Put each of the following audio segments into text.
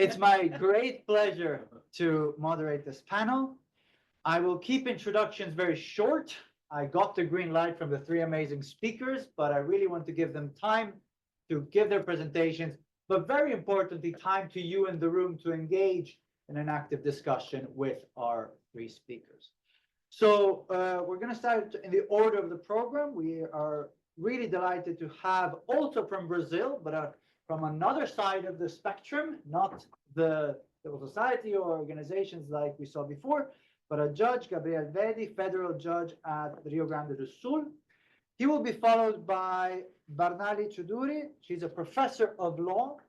It's my great pleasure to moderate this panel. I will keep introductions very short. I got the green light from the three amazing speakers, but I really want to give them time to give their presentations, but very importantly, time to you in the room to engage in an active discussion with our three speakers. So we're going to start in the order of the program. We are really delighted to have also from Brazil, but from another side of the spectrum, not the civil society or organizations like we saw before, but a judge, Gabriel Wedy, federal judge at Rio Grande do Sul. He will be followed by Barnali Choudhury. She's a professor of law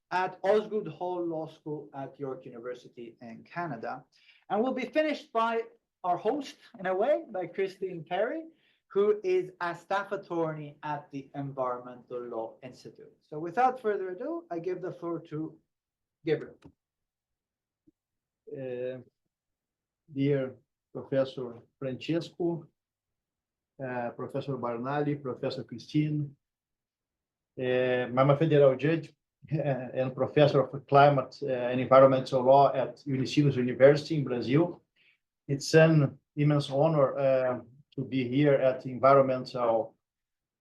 at Osgoode Hall Law School at York University in Canada. And we'll be finished by our host, in a way, by Kristine Perry, who is a staff attorney at the Environmental Law Institute. So without further ado, I give the floor to Gabriel. Dear Professor Francesco, Professor Barnali, Professor Kristine, I'm a federal judge and professor of climate and environmental law at Unicinos University in Brazil. It's an immense honor to be here at the Environmental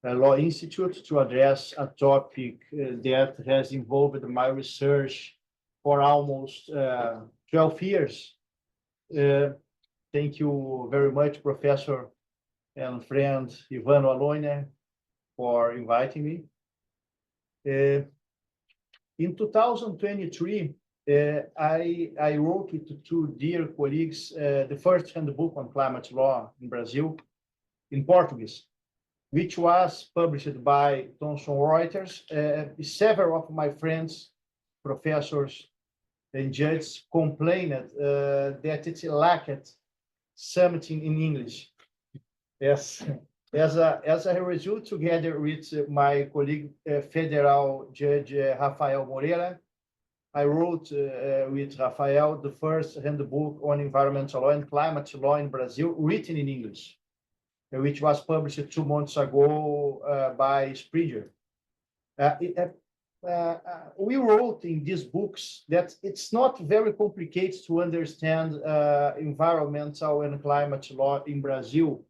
Law Institute to address a topic that has involved my research for almost 12 years. Thank you very much, Professor and friend Ivano Alone, for inviting me. In 2023, I wrote with two dear colleagues the first handbook on climate law in Brazil in Portuguese, which was published by Thomson Reuters. Several of my friends, professors, and judges complained that it lacked something in English. Yes, as a result, together with my colleague, Federal Judge Rafael Moreira, I wrote with Rafael the first handbook on environmental law and climate law in Brazil, written in English, which was published 2 months ago by Springer. We wrote in these books that it's not very complicated to understand environmental and climate law in Brazil,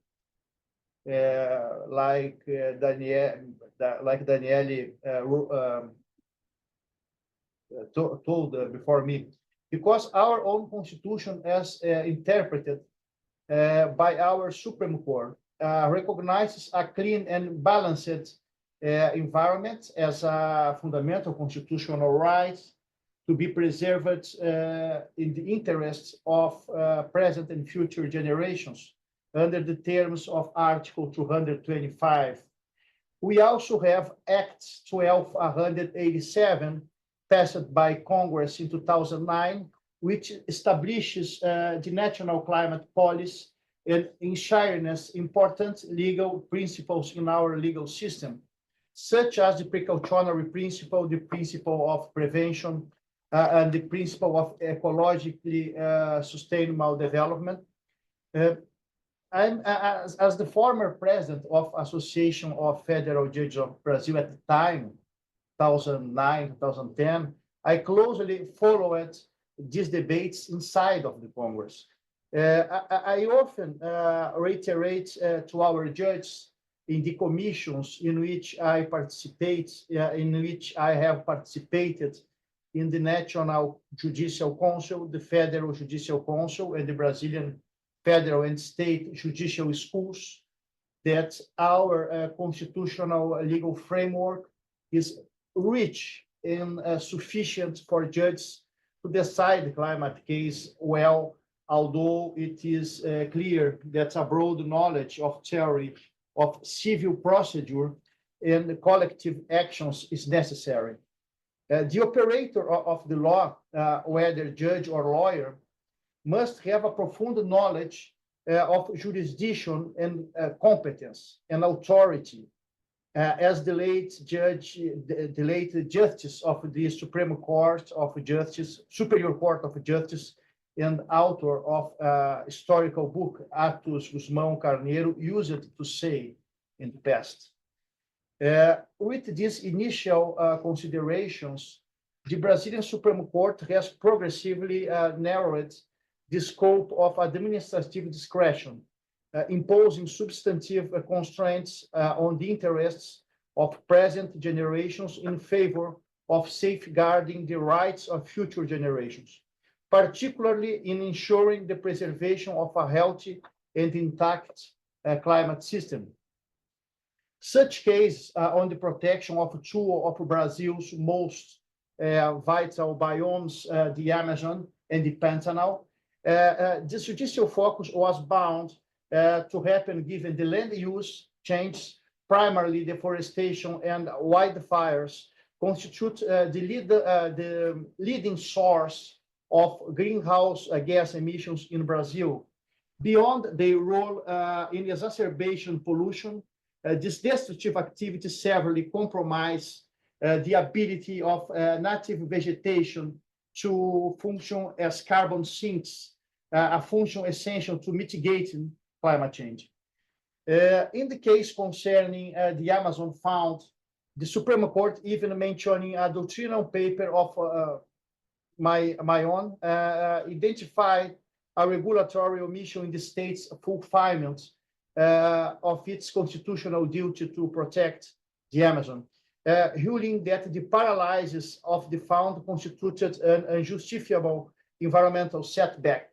like Daniele told before me, because our own constitution, as interpreted by our Supreme Court, recognizes a clean and balanced environment as a fundamental constitutional right to be preserved in the interests of present and future generations under the terms of Article 225. We also have Act 1287, passed by Congress in 2009, which establishes the national climate policy and enshrines important legal principles in our legal system, such as the precautionary principle, the principle of prevention, and the principle of ecologically sustainable development. I'm, as the former president of Association of Federal Judges of Brazil at the time, 2009, 2010, I closely followed these debates inside of the Congress. I often reiterate to our judges in the commissions in which I participate, in which I have participated in the National Judicial Council, the Federal Judicial Council, and the Brazilian Federal and State Judicial Schools, that our constitutional legal framework is rich and sufficient for judges to decide the climate case well, although it is clear that a broad knowledge of theory of civil procedure and collective actions is necessary. The operator of the law, whether judge or lawyer, must have a profound knowledge of jurisdiction and competence and authority, as the late Justice of the Supreme Court of Justice, Superior Court of Justice, and author of a historical book, Atos Guzmão Carneiro, used to say in the past. With these initial considerations, the Brazilian Supreme Court has progressively narrowed the scope of administrative discretion, imposing substantive constraints on the interests of present generations in favor of safeguarding the rights of future generations, particularly in ensuring the preservation of a healthy and intact climate system. Such cases on the protection of two of Brazil's most vital biomes, the Amazon and the Pantanal. The judicial focus was bound to happen given the land use change, primarily deforestation and wildfires, constitute the leading source of greenhouse gas emissions in Brazil. Beyond their role in exacerbation pollution, this destructive activity severely compromise the ability of native vegetation to function as carbon sinks, a function essential to mitigating climate change. In the case concerning the Amazon found, the Supreme Court even mentioning a doctrinal paper of my own, identified a regulatory omission in the state's fulfillment of its constitutional duty to protect the Amazon, ruling that the paralysis of the fund constituted an unjustifiable environmental setback.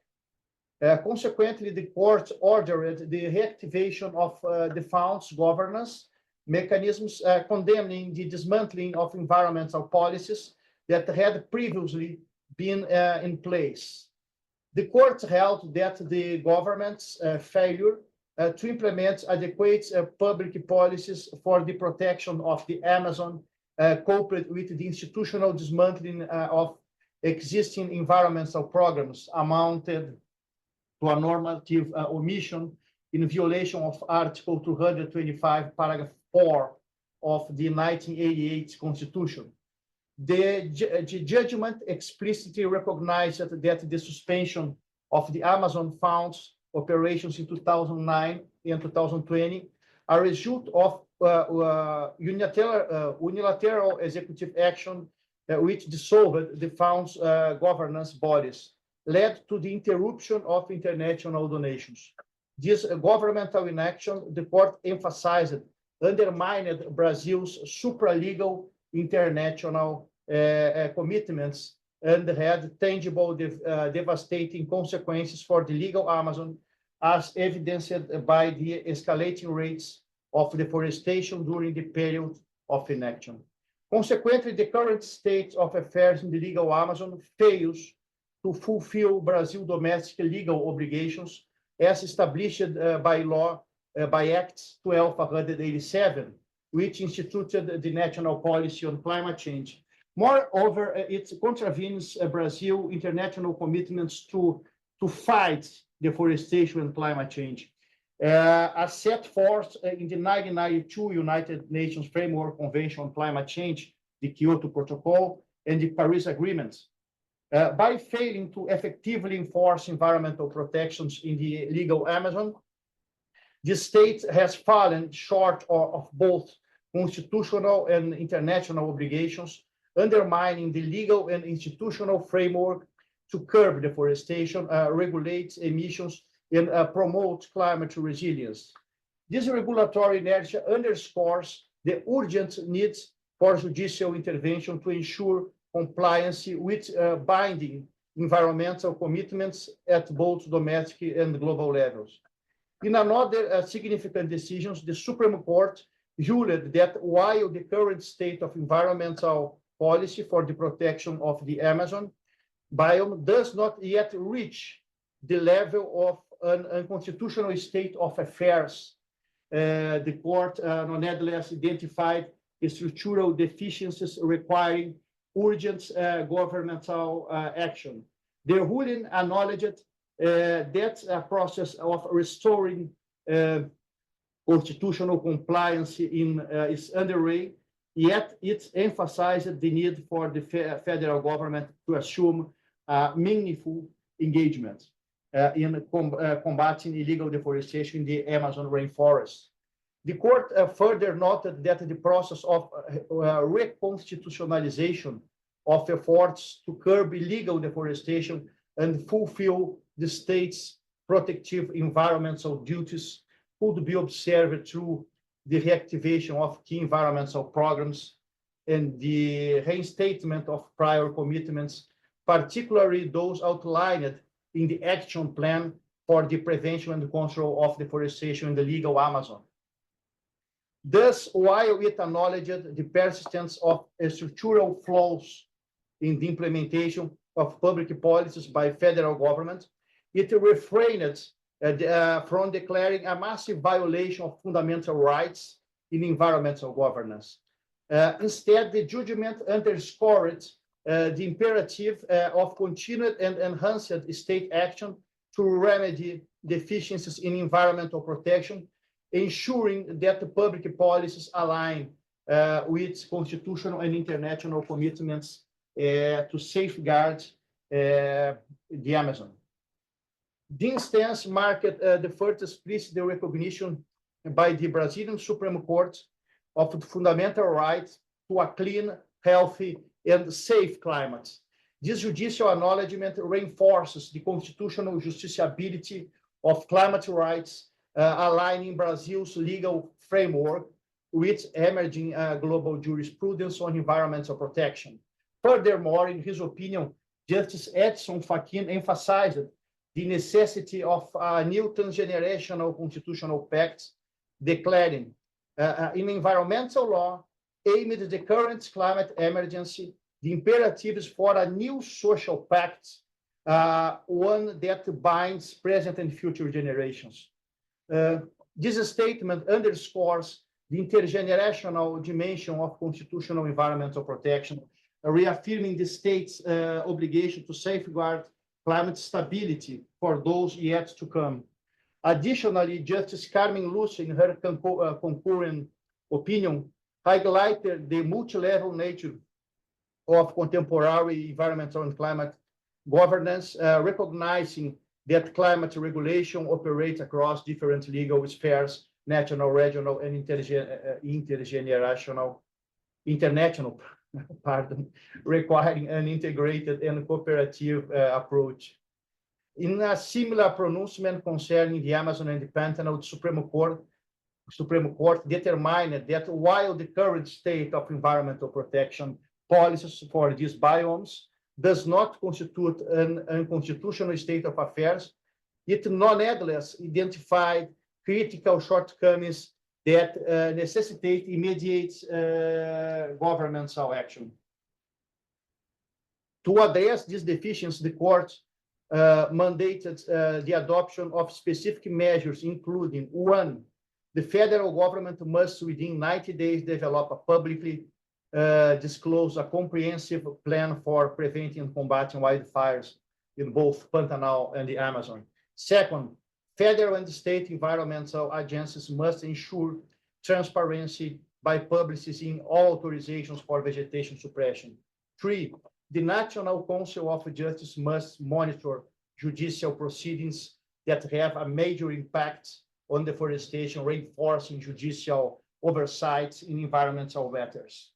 Consequently, the court ordered the reactivation of the fund's governance mechanisms, condemning the dismantling of environmental policies that had previously been in place. The court held that the government's failure to implement adequate public policies for the protection of the Amazon, coupled with the institutional dismantling of existing environmental programs, amounted to a normative omission in violation of Article 225, paragraph 4 of the 1988 Constitution. The judgment explicitly recognized that the suspension of the Amazon Fund's operations in 2009 and 2020 are a result of unilateral executive action which dissolved the fund's governance bodies, led to the interruption of international donations. This governmental inaction, the court emphasized, undermined Brazil's supralegal international commitments and had tangible devastating consequences for the legal Amazon, as evidenced by the escalating rates of deforestation during the period of inaction. Consequently, the current state of affairs in the legal Amazon fails to fulfill Brazil's domestic legal obligations as established by law, by Act 1287, which instituted the national policy on climate change. Moreover, it contravenes Brazil's international commitments to fight deforestation and climate change, as set forth in the 1992 United Nations Framework Convention on Climate Change, the Kyoto Protocol, and the Paris Agreement. By failing to effectively enforce environmental protections in the legal Amazon, the state has fallen short of both constitutional and international obligations, undermining the legal and institutional framework to curb deforestation, regulate emissions, and promote climate resilience. This regulatory inertia underscores the urgent need for judicial intervention to ensure compliance with binding environmental commitments at both domestic and global levels. In another significant decision, the Supreme Court ruled that while the current state of environmental policy for the protection of the Amazon biome does not yet reach the level of an unconstitutional state of affairs, the court nonetheless identified structural deficiencies requiring urgent governmental action. The ruling acknowledged that a process of restoring constitutional compliance is underway, yet it emphasized the need for the federal government to assume meaningful engagement in combating illegal deforestation in the Amazon rainforest. The court further noted that the process of reconstitutionalization of efforts to curb illegal deforestation and fulfill the state's protective environmental duties could be observed through the reactivation of key environmental programs and the reinstatement of prior commitments, particularly those outlined in the action plan for the prevention and control of deforestation in the legal Amazon. Thus, while it acknowledged the persistence of structural flaws in the implementation of public policies by federal government, it refrained from declaring a massive violation of fundamental rights in environmental governance. Instead, the judgment underscored the imperative of continued and enhanced state action to remedy deficiencies in environmental protection, ensuring that the public policies align with constitutional and international commitments to safeguard the Amazon. The instance marked the first explicit recognition by the Brazilian Supreme Court of the fundamental right to a clean, healthy, and safe climate. This judicial acknowledgement reinforces the constitutional justiciability of climate rights, aligning Brazil's legal framework with emerging global jurisprudence on environmental protection. Furthermore, in his opinion, Justice Edson Fachin emphasized the necessity of a new transgenerational constitutional pact, declaring in environmental law, aimed at the current climate emergency, the imperatives for a new social pact, one that binds present and future generations. This statement underscores the intergenerational dimension of constitutional environmental protection, reaffirming the state's obligation to safeguard climate stability for those yet to come. Additionally, Justice Carmen Lúcia, in her concurrent opinion, highlighted the multi-level nature of contemporary environmental and climate governance, recognizing that climate regulation operates across different legal spheres, national, regional, and international, requiring an integrated and cooperative approach. In a similar pronouncement concerning the Amazon and the Pantanal, the Supreme Court determined that while the current state of environmental protection policies for these biomes does not constitute an unconstitutional state of affairs, it nonetheless identified critical shortcomings that necessitate immediate governmental action. To address these deficiencies, the court mandated the adoption of specific measures, including: one, the federal government must, within 90 days, develop a publicly disclose a comprehensive plan for preventing and combating wildfires in both Pantanal and the Amazon. Second, federal and state environmental agencies must ensure transparency by publishing all authorizations for vegetation suppression. Three, the National Council of Justice must monitor judicial proceedings that have a major impact on deforestation, reinforcing judicial oversight in environmental matters.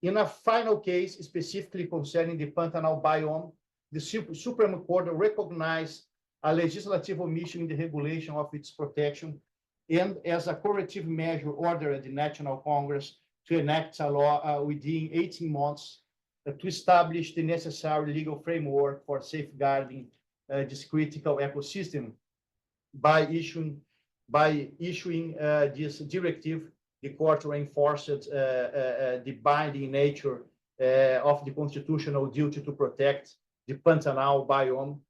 In a final case, specifically concerning the Pantanal biome, the Supreme Court recognized a legislative omission in the regulation of its protection, and as a corrective measure, ordered the National Congress to enact a law within 18 months to establish the necessary legal framework for safeguarding this critical ecosystem. By issuing this directive, the court reinforced the binding nature of the constitutional duty to protect the Pantanal biome,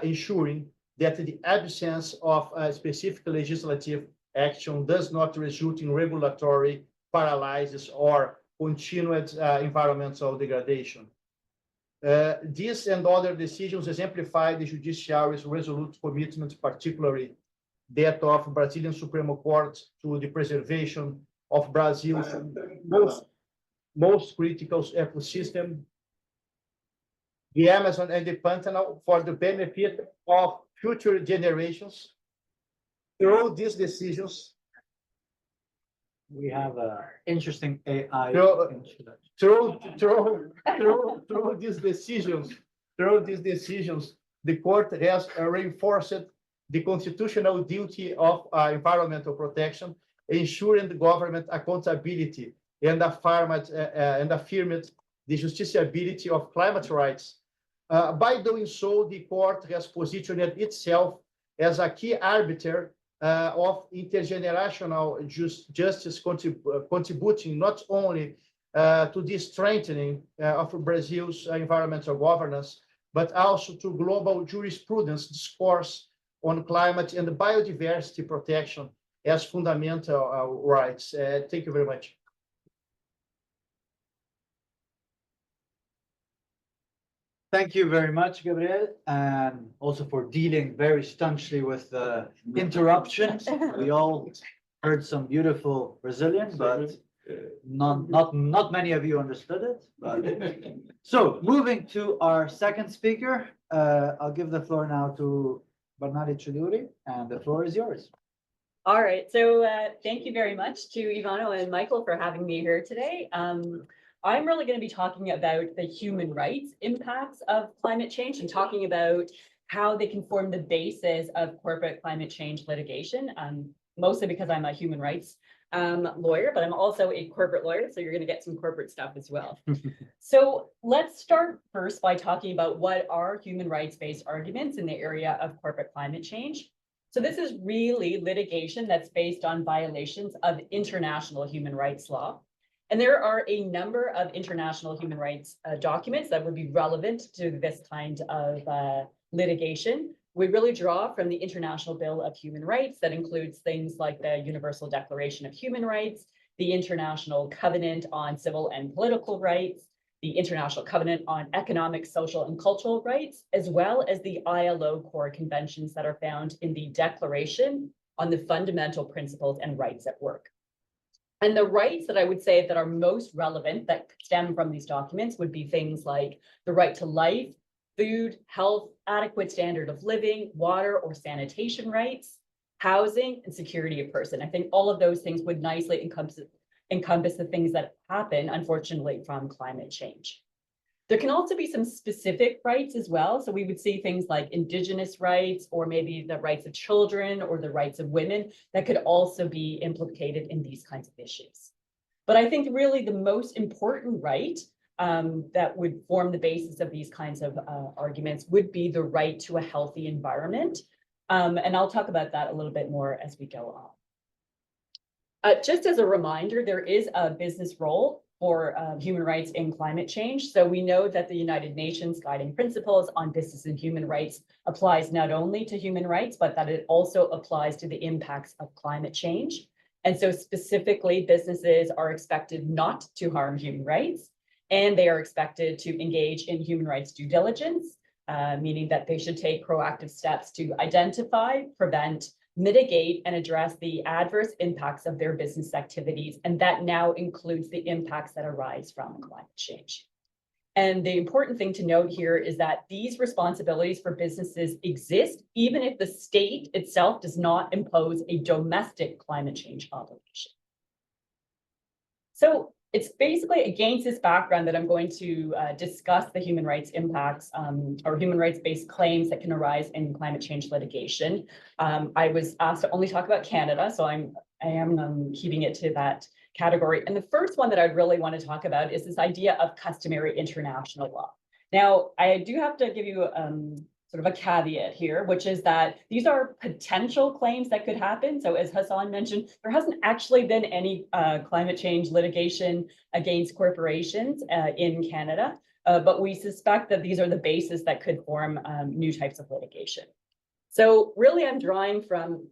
ensuring that the absence of a specific legislative action does not result in regulatory paralysis or continued environmental degradation. This and other decisions exemplify the judiciary's resolute commitment, particularly that of Brazilian Supreme Court, to the preservation of Brazil's most critical ecosystem, the Amazon and the Pantanal, for the benefit of future generations. Through these decisions, We have a interesting AI Through- introduction. Through these decisions, the court has reinforced the constitutional duty of environmental protection, ensuring the government accountability and affirmed the justiciability of climate rights. By doing so, the court has positioned itself as a key arbiter of intergenerational justice, contributing not only to the strengthening of Brazil's environmental governance, but also to global jurisprudence discourse on climate and biodiversity protection as fundamental rights. Thank you very much. Thank you very much, Gabriel, and also for dealing very staunchly with the interruptions. We all heard some beautiful Brazilian, but not many of you understood it. But so moving to our second speaker, I'll give the floor now to Barnali Choudhury, and the floor is yours. All right, so thank you very much to Ivano and Michael for having me here today. I'm really going to be talking about the human rights impacts of climate change and talking about how they can form the basis of corporate climate change litigation, mostly because I'm a human rights lawyer, but I'm also a corporate lawyer, so you're going to get some corporate stuff as well. So let's start first by talking about what are human rights-based arguments in the area of corporate climate change. So this is really litigation that's based on violations of international human rights law. And there are a number of international human rights documents that would be relevant to this kind of litigation. We really draw from the International Bill of Human Rights that includes things like the Universal Declaration of Human Rights, the International Covenant on Civil and Political Rights, the International Covenant on Economic, Social, and Cultural Rights, as well as the ILO core conventions that are found in the Declaration on the Fundamental Principles and Rights at Work. And the rights that I would say that are most relevant that stem from these documents would be things like the right to life, food, health, adequate standard of living, water or sanitation rights, housing, and security of person. I think all of those things would nicely encompass the things that happen, unfortunately, from climate change. There can also be some specific rights as well. So we would see things like indigenous rights, or maybe the rights of children or the rights of women that could also be implicated in these kinds of issues. But I think really the most important right that would form the basis of these kinds of arguments would be the right to a healthy environment. And I'll talk about that a little bit more as we go on. Just as a reminder, there is a business role for human rights in climate change. So we know that the United Nations Guiding Principles on Business and Human Rights applies not only to human rights, but that it also applies to the impacts of climate change. And so specifically, businesses are expected not to harm human rights, and they are expected to engage in human rights due diligence, meaning that they should take proactive steps to identify, prevent, mitigate, and address the adverse impacts of their business activities. And that now includes the impacts that arise from climate change. And the important thing to note here is that these responsibilities for businesses exist even if the state itself does not impose a domestic climate change obligation. So it's basically against this background that I'm going to discuss the human rights impacts or human rights-based claims that can arise in climate change litigation. I was asked to only talk about Canada, so I am keeping it to that category. And the first one that I'd really want to talk about is this idea of customary international law. Now, I do have to give you sort of a caveat here, which is that these are potential claims that could happen. So as Hassan mentioned, there hasn't actually been any climate change litigation against corporations in Canada, but we suspect that these are the bases that could form new types of litigation. So really, I'm drawing from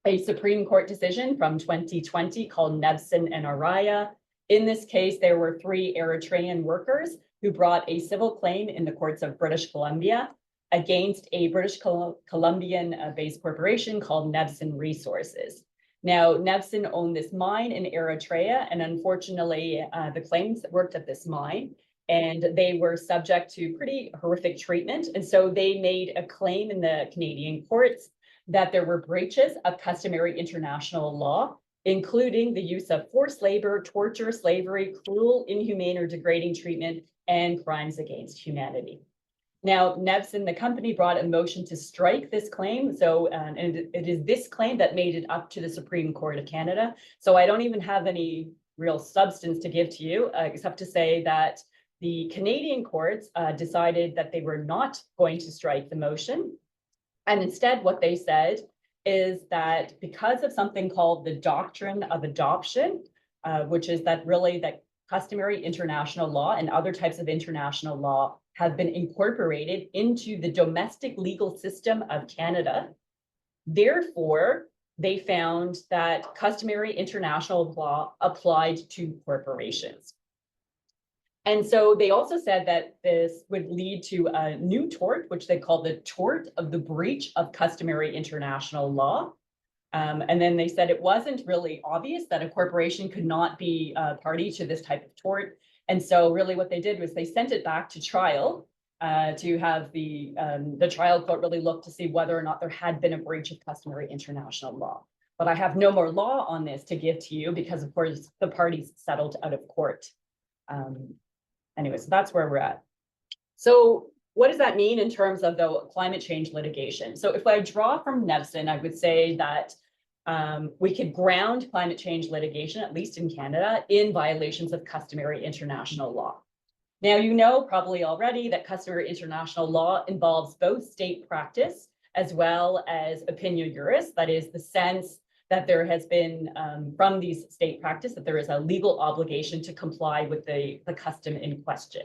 a Supreme Court decision from 2020 called Nevson and Araya. In this case, there were 3 Eritrean workers who brought a civil claim in the courts of British Columbia against a British Columbian-based corporation called Nevson Resources. Now, Nevson owned this mine in Eritrea, and unfortunately, the claims worked at this mine, and they were subject to pretty horrific treatment. And so they made a claim in the Canadian courts that there were breaches of customary international law including the use of forced labor, torture, slavery, cruel, inhumane, or degrading treatment, and crimes against humanity. Now, Nevson, the company, brought a motion to strike this claim. So, and it is this claim that made it up to the Supreme Court of Canada. So I don't even have any real substance to give to you, except to say that the Canadian courts decided that they were not going to strike the motion. And instead, what they said is that because of something called the doctrine of adoption, which is that really that customary international law and other types of international law have been incorporated into the domestic legal system of Canada. Therefore, they found that customary international law applied to corporations. And so they also said that this would lead to a new tort, which they call the tort of the breach of customary international law. And then they said it wasn't really obvious that a corporation could not be a party to this type of tort. And so really what they did was they sent it back to trial to have the trial court really look to see whether or not there had been a breach of customary international law. But I have no more law on this to give to you because, of course, the parties settled out of court. Anyway, so that's where we're at. So what does that mean in terms of the climate change litigation? So if I draw from Nevson, I would say that we could ground climate change litigation, at least in Canada, in violations of customary international law. Now, you know probably already that customary international law involves both state practice as well as opinio juris, that is the sense that there has been from these state practice that there is a legal obligation to comply with the custom in question.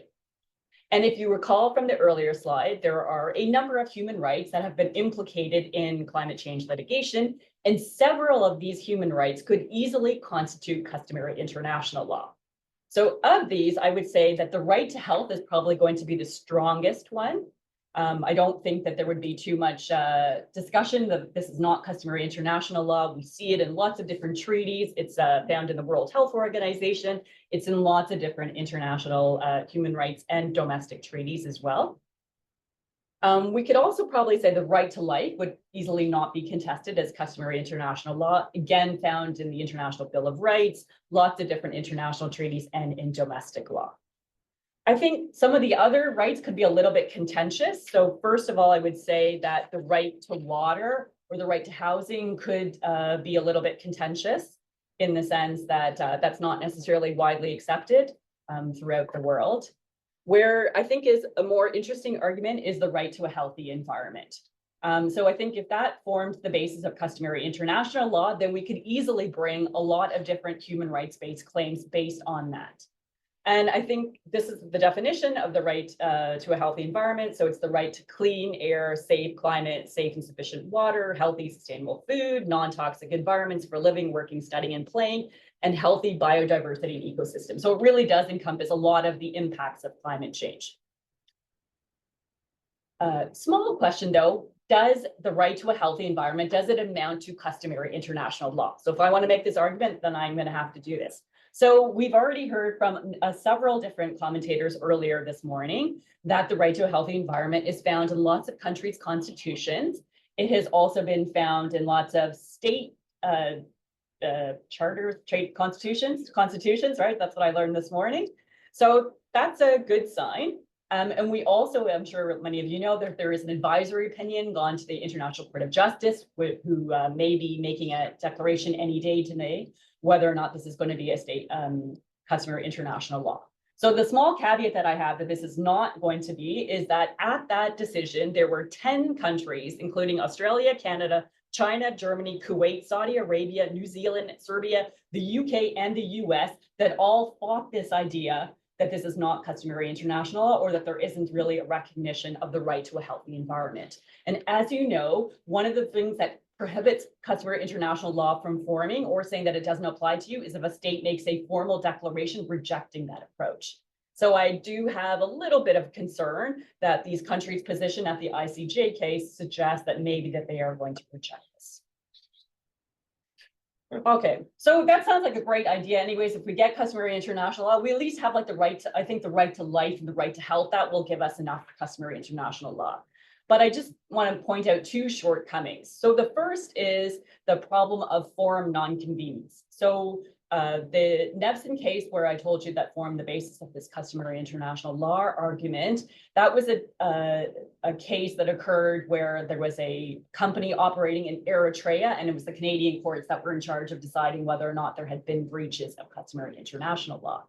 And if you recall from the earlier slide, there are a number of human rights that have been implicated in climate change litigation, and several of these human rights could easily constitute customary international law. So of these, I would say that the right to health is probably going to be the strongest one. I don't think that there would be too much discussion that this is not customary international law. We see it in lots of different treaties. It's found in the World Health Organization. It's in lots of different international human rights and domestic treaties as well. We could also probably say the right to life would easily not be contested as customary international law, again, found in the International Bill of Rights, lots of different international treaties, and in domestic law. I think some of the other rights could be a little bit contentious. So first of all, I would say that the right to water or the right to housing could be a little bit contentious in the sense that that's not necessarily widely accepted throughout the world. Where I think is a more interesting argument is the right to a healthy environment. So I think if that formed the basis of customary international law, then we could easily bring a lot of different human rights-based claims based on that. And I think this is the definition of the right to a healthy environment. So it's the right to clean air, safe climate, safe and sufficient water, healthy, sustainable food, non-toxic environments for living, working, studying, and playing, and healthy biodiversity and ecosystem. So it really does encompass a lot of the impacts of climate change. Small question though, does the right to a healthy environment, does it amount to customary international law? So if I want to make this argument, then I'm going to have to do this. So we've already heard from several different commentators earlier this morning that the right to a healthy environment is found in lots of countries' constitutions. It has also been found in lots of state charters, constitutions, right? That's what I learned this morning. So that's a good sign. And we also, I'm sure many of you know that there is an advisory opinion gone to the International Court of Justice, who may be making a declaration any day today, whether or not this is going to be a state customary international law. So the small caveat that I have that this is not going to be is that at that decision, there were 10 countries, including Australia, Canada, China, Germany, Kuwait, Saudi Arabia, New Zealand, Serbia, the UK, and the US that all fought this idea that this is not customary international law, or that there isn't really a recognition of the right to a healthy environment. And as you know, one of the things that prohibits customary international law from forming or saying that it doesn't apply to you is if a state makes a formal declaration rejecting that approach. So I do have a little bit of concern that these countries' position at the ICJ case suggests that maybe that they are going to reject this. Okay, so that sounds like a great idea. Anyways, if we get customary international law, we at least have like the right to, I think the right to life and the right to health, that will give us enough customary international law. But I just want to point out two shortcomings. So the first is the problem of forum nonconvenience. So the Nevson case, where I told you that formed the basis of this customary international law argument, that was a case that occurred where there was a company operating in Eritrea, and it was the Canadian courts that were in charge of deciding whether or not there had been breaches of customary international law.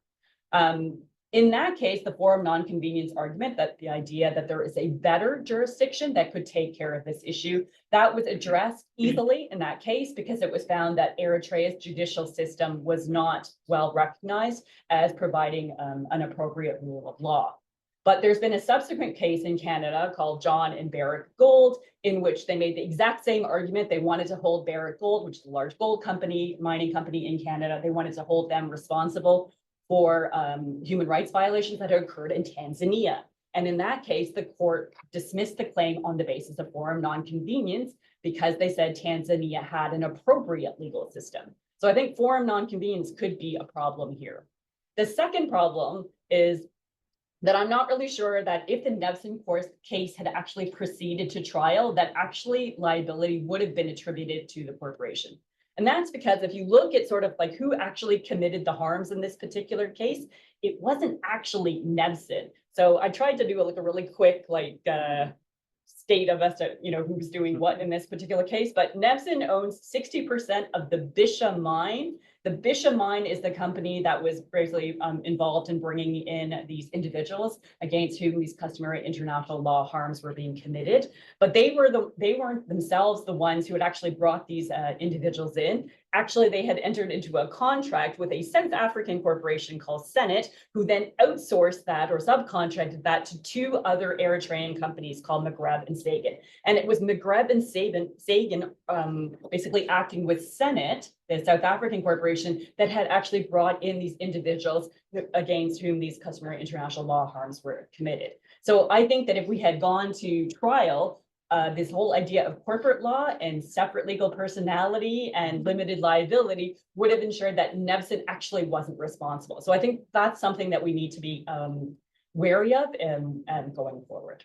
In that case, the forum nonconvenience argument, that the idea that there is a better jurisdiction that could take care of this issue, that was addressed easily in that case because it was found that Eritrea's judicial system was not well recognized as providing an appropriate rule of law. But there's been a subsequent case in Canada called John and Barrick Gold, in which they made the exact same argument. They wanted to hold Barrick Gold, which is a large gold company, mining company in Canada. They wanted to hold them responsible for human rights violations that had occurred in Tanzania. And in that case, the court dismissed the claim on the basis of forum nonconvenience because they said Tanzania had an appropriate legal system. So I think forum nonconvenience could be a problem here. The second problem is that I'm not really sure that if the Nevson case had actually proceeded to trial, that actually liability would have been attributed to the corporation. And that's because if you look at sort of like who actually committed the harms in this particular case, it wasn't actually Nevson. So I tried to do a really quick state of us, who's doing what in this particular case, but Nevson owns 60% of the BIICL mine. The BIICL mine is the company that was basically involved in bringing in these individuals against whom these customary international law harms were being committed. But they weren't themselves the ones who had actually brought these individuals in. Actually, they had entered into a contract with a South African corporation called Senate, who then outsourced that or subcontracted that to two other Eritrean companies called Maghreb and Sagan. And it was Maghreb and Sagan basically acting with Senate, the South African corporation, that had actually brought in these individuals against whom these customary international law harms were committed. So I think that if we had gone to trial, this whole idea of corporate law and separate legal personality and limited liability would have ensured that Nevson actually wasn't responsible. So I think that's something that we need to be wary of and going forward.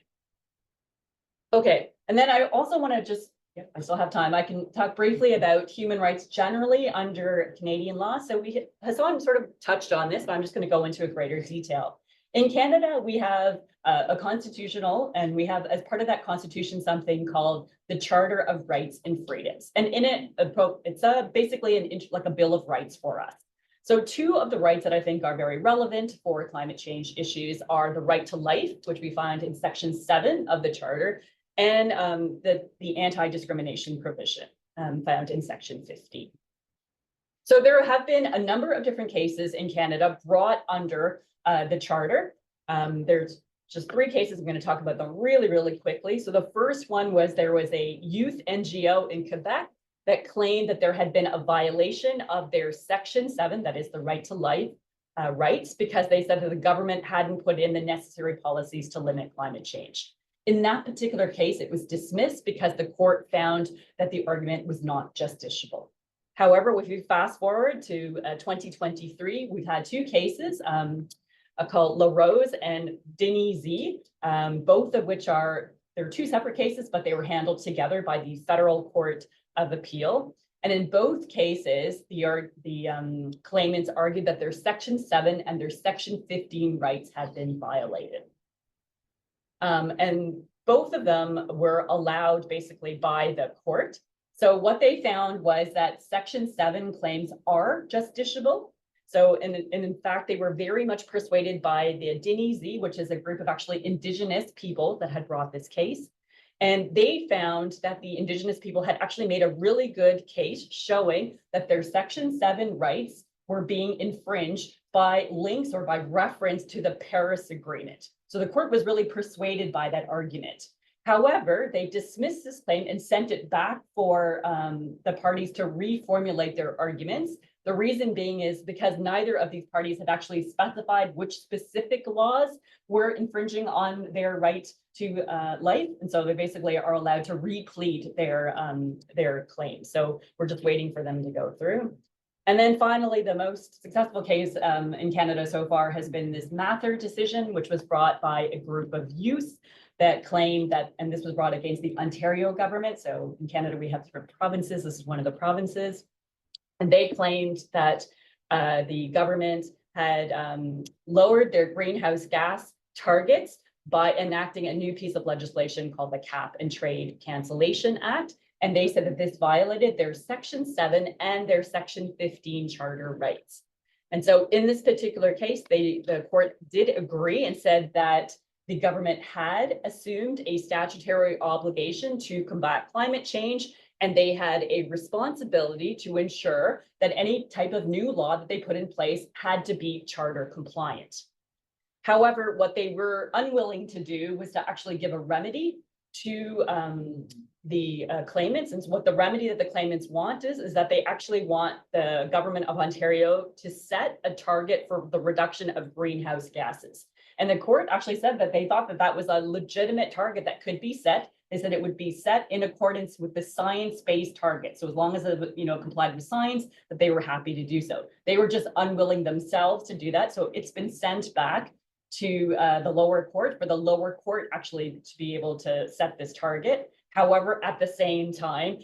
Okay, and then I also want to just, I still have time, I can talk briefly about human rights generally under Canadian law. So Hassan sort of touched on this, but I'm just going to go into a greater detail. In Canada, we have a constitutional, and we have as part of that constitution something called the Charter of Rights and Freedoms. And in it, it's basically like a Bill of Rights for us. So two of the rights that I think are very relevant for climate change issues are the right to life, which we find in Section 7 of the Charter, and the anti-discrimination provision found in Section 15. So there have been a number of different cases in Canada brought under the Charter. There's just three cases. I'm going to talk about them really quickly. So the first one was there was a youth NGO in Quebec that claimed that there had been a violation of their Section 7, that is the right to life, rights, because they said that the government hadn't put in the necessary policies to limit climate change. In that particular case, it was dismissed because the court found that the argument was not justiciable. However, if we fast forward to 2023, we've had two cases called La Rose and Denis Z, both of which they're two separate cases, but they were handled together by the Federal Court of Appeal. And in both cases, the claimants argued that their Section 7 and their Section 15 rights had been violated. And both of them were allowed basically by the court. So what they found was that Section 7 claims are justiciable. So, and in fact, they were very much persuaded by the Denis Z, which is a group of actually Indigenous people that had brought this case. And they found that the Indigenous people had actually made a really good case showing that their Section 7 rights were being infringed by links or by reference to the Paris Agreement. So the court was really persuaded by that argument. However, they dismissed this claim and sent it back for the parties to reformulate their arguments. The reason being is because neither of these parties had actually specified which specific laws were infringing on their right to life. And so they basically are allowed to replead their claims. So we're just waiting for them to go through. And then finally, the most successful case in Canada so far has been this Mather decision, which was brought by a group of youth that claimed that, and this was brought against the Ontario government. So in Canada, we have different provinces. This is one of the provinces. And they claimed that the government had lowered their greenhouse gas targets by enacting a new piece of legislation called the Cap and Trade Cancellation Act. And they said that this violated their Section 7 and their Section 15 charter rights. And so in this particular case, the court did agree and said that the government had assumed a statutory obligation to combat climate change, and they had a responsibility to ensure that any type of new law that they put in place had to be charter compliant. However, what they were unwilling to do was to actually give a remedy to the claimants. And so what the remedy that the claimants want is that they actually want the government of Ontario to set a target for the reduction of greenhouse gases. And the court actually said that they thought that that was a legitimate target that could be set. They said it would be set in accordance with the science-based target. So as long as it, complied with science, that they were happy to do so. They were just unwilling themselves to do that. So it's been sent back to the lower court for the lower court actually to be able to set this target. However, at the same time,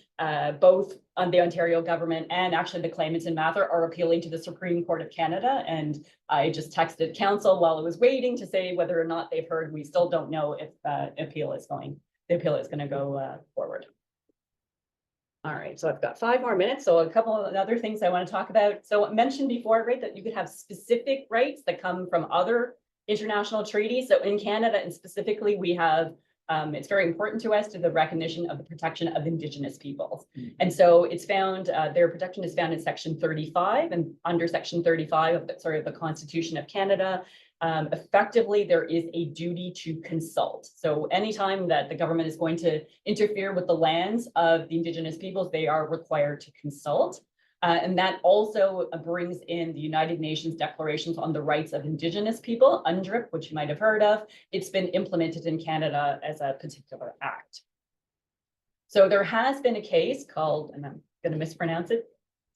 both on the Ontario government and actually the claimants in Mather are appealing to the Supreme Court of Canada. And I just texted counsel while I was waiting to say whether or not they've heard. We still don't know if the appeal is going to go forward. All right, so I've got 5 more minutes. So a couple of other things I want to talk about. So I mentioned before, right, that you could have specific rights that come from other international treaties. So in Canada, and specifically, we have it's very important to us to the recognition of the protection of Indigenous peoples. And so it's found, their protection is found in Section 35, and under Section 35 of the Constitution of Canada, effectively, there is a duty to consult. So anytime that the government is going to interfere with the lands of the Indigenous peoples, they are required to consult. And that also brings in the United Nations Declarations on the Rights of Indigenous People, UNDRIP, which you might have heard of. It's been implemented in Canada as a particular act. So there has been a case called, and I'm going to mispronounce it,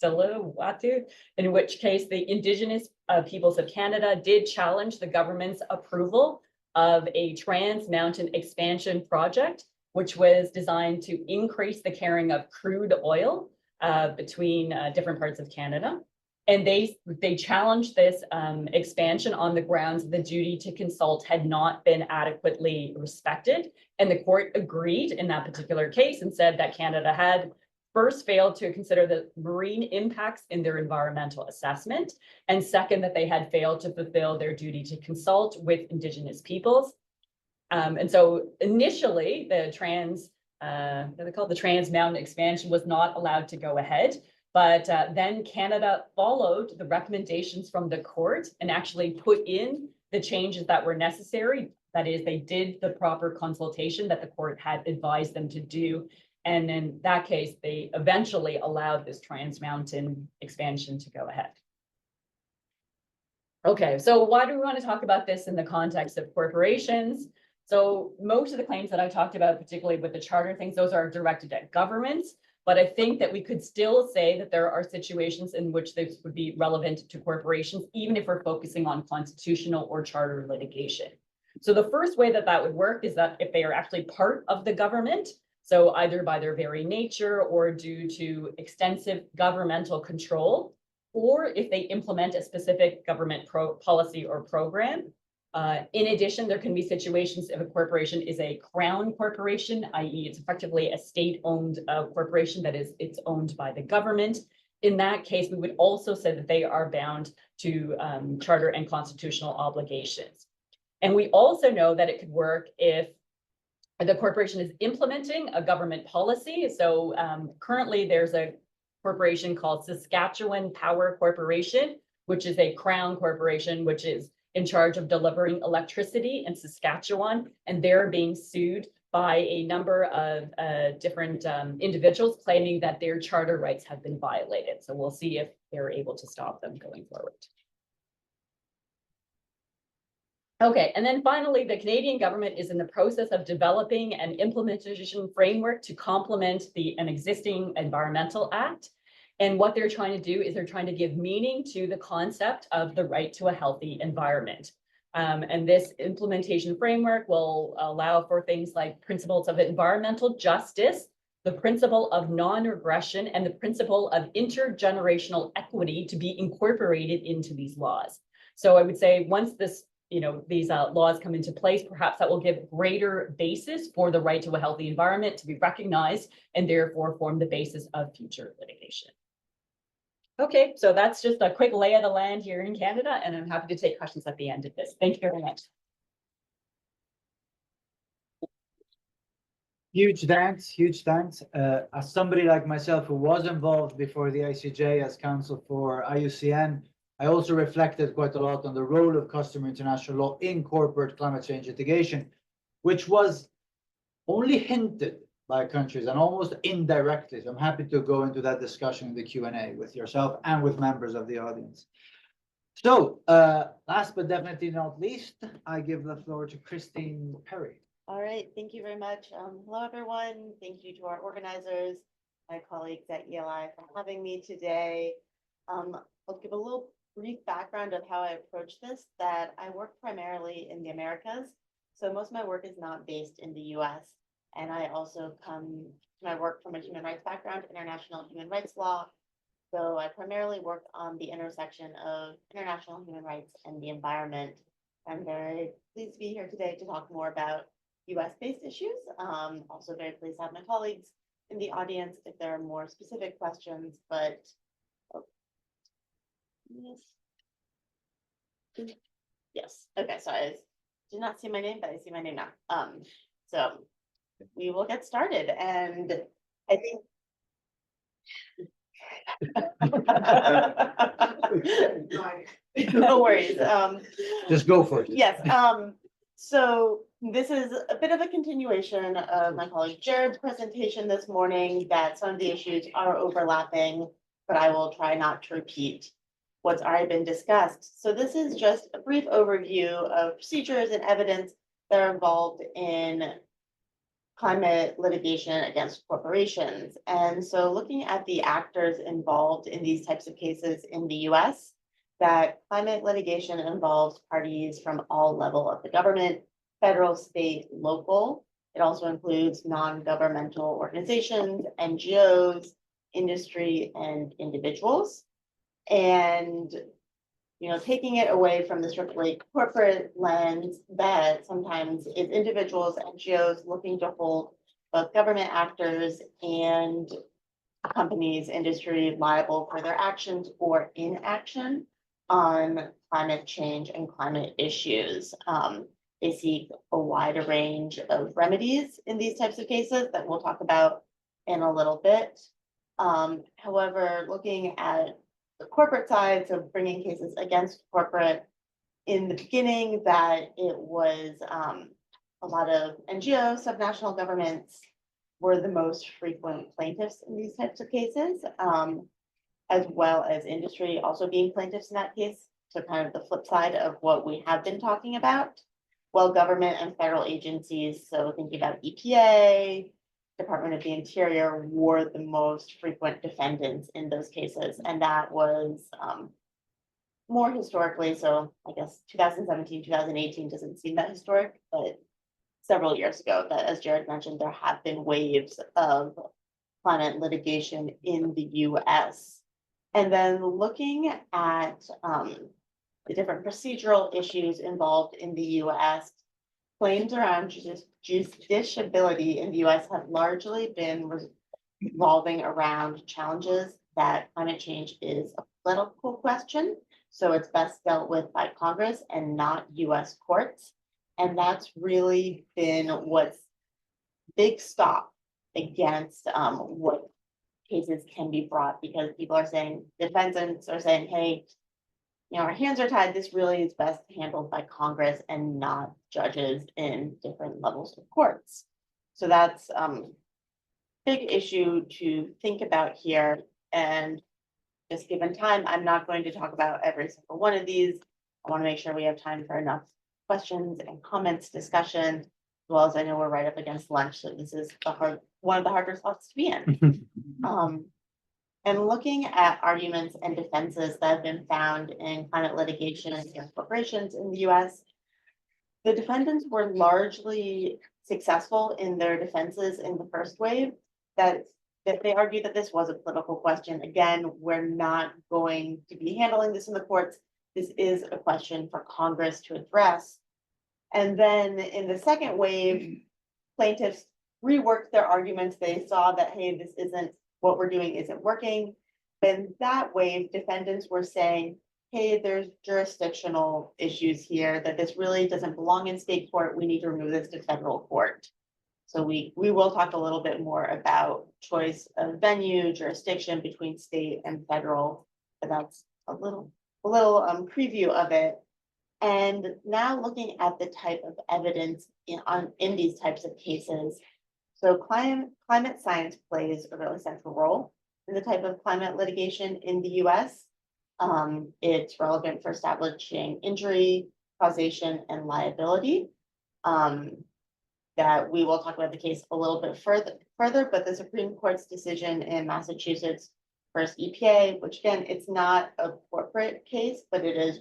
Watu, in which case the Indigenous peoples of Canada did challenge the government's approval of a Trans Mountain expansion project, which was designed to increase the carrying of crude oil between different parts of Canada. And they challenged this expansion on the grounds the duty to consult had not been adequately respected. And the court agreed in that particular case and said that Canada had first failed to consider the marine impacts in their environmental assessment, and second, that they had failed to fulfill their duty to consult with Indigenous peoples. And so initially, the Trans Mountain expansion was not allowed to go ahead, but then Canada followed the recommendations from the court and actually put in the changes that were necessary. That is, they did the proper consultation that the court had advised them to do. And in that case, they eventually allowed this Trans Mountain expansion to go ahead. Okay, so why do we want to talk about this in the context of corporations? So most of the claims that I talked about, particularly with the charter things, those are directed at governments. But I think that we could still say that there are situations in which this would be relevant to corporations, even if we're focusing on constitutional or charter litigation. So the first way that that would work is that if they are actually part of the government, so either by their very nature or due to extensive governmental control, or if they implement a specific government policy or program. In addition, there can be situations if a corporation is a crown corporation, i.e. it's effectively a state-owned corporation that is, it's owned by the government. In that case, we would also say that they are bound to charter and constitutional obligations. And we also know that it could work if the corporation is implementing a government policy. So currently there's a corporation called Saskatchewan Power Corporation, which is a crown corporation, which is in charge of delivering electricity in Saskatchewan, and they're being sued by a number of different individuals claiming that their charter rights have been violated. So we'll see if they're able to stop them going forward. Okay, and then finally, the Canadian government is in the process of developing an implementation framework to complement an existing Environmental Act. And what they're trying to do is they're trying to give meaning to the concept of the right to a healthy environment. And this implementation framework will allow for things like principles of environmental justice, the principle of non-regression, and the principle of intergenerational equity to be incorporated into these laws. So I would say once this, these laws come into place, perhaps that will give greater basis for the right to a healthy environment to be recognized and therefore form the basis of future litigation. Okay, so that's just a quick lay of the land here in Canada, and I'm happy to take questions at the end of this. Thank you very much. Huge thanks, huge thanks. As somebody like myself who was involved before the ICJ as counsel for IUCN, I also reflected quite a lot on the role of customary international law in corporate climate change litigation, which was only hinted by countries and almost indirectly. So I'm happy to go into that discussion in the Q&A with yourself and with members of the audience. So last but definitely not least, I give the floor to Kristine Perry. All right, thank you very much. Hello, everyone. Thank you to our organizers, my colleagues at ELI for having me today. I'll give a little brief background of how I approach this, that I work primarily in the Americas. So most of my work is not based in the US. And I also come to my work from a human rights background, international human rights law. So I primarily work on the intersection of international human rights and the environment. I'm very pleased to be here today to talk more about US-based issues. Also very pleased to have my colleagues in the audience if there are more specific questions, but yes. Okay, so I did not see my name, but I see my name now. So we will get started, and I think no worries. Just go for it. Yes. So this is a bit of a continuation of my colleague Jared's presentation this morning, that some of the issues are overlapping, but I will try not to repeat what's already been discussed. So this is just a brief overview of procedures and evidence that are involved in climate litigation against corporations. And so looking at the actors involved in these types of cases in the US, that climate litigation involves parties from all levels of the government, federal, state, local. It also includes non-governmental organizations, NGOs, industry, and individuals. And taking it away from the strictly corporate lens that sometimes is individuals, NGOs looking to hold both government actors and companies, industry liable for their actions or inaction on climate change and climate issues. They seek a wider range of remedies in these types of cases that we'll talk about in a little bit. However, looking at the corporate side, so bringing cases against corporate, in the beginning, that it was a lot of NGOs, subnational governments were the most frequent plaintiffs in these types of cases, as well as industry also being plaintiffs in that case. So kind of the flip side of what we have been talking about. While government and federal agencies, so thinking about EPA, Department of the Interior, were the most frequent defendants in those cases. And that was more historically, so I guess 2017, 2018 doesn't seem that historic, but several years ago, that as Jared mentioned, there have been waves of climate litigation in the US. And then looking at the different procedural issues involved in the US, claims around justiciability in the US have largely been revolving around challenges that climate change is a political question. So it's best dealt with by Congress and not US courts. And that's really been what's big stop against what cases can be brought, because people are saying, defendants are saying, hey, our hands are tied. This really is best handled by Congress and not judges in different levels of courts. So that's big issue to think about here. And just given time, I'm not going to talk about every single one of these. I want to make sure we have time for enough questions and comments, discussion, as well as I know we're right up against lunch. So this is one of the harder spots to be in. And looking at arguments and defenses that have been found in climate litigation against corporations in the US, The defendants were largely successful in their defenses in the first wave. That they argued that this was a political question. Again, we're not going to be handling this in the courts. This is a question for Congress to address. And then in the second wave, plaintiffs reworked their arguments. They saw that, hey, this isn't what we're doing isn't working. Then that wave, defendants were saying, hey, there's jurisdictional issues here, that this really doesn't belong in state court. We need to remove this to federal court. So we will talk a little bit more about choice of venue, jurisdiction between state and federal, but that's a little preview of it. And now looking at the type of evidence in these types of cases. So climate science plays a really central role in the type of climate litigation in the US. It's relevant for establishing injury, causation, and liability. That we will talk about the case a little bit further, but the Supreme Court's decision in Massachusetts versus EPA, which again, it's not a corporate case, but it's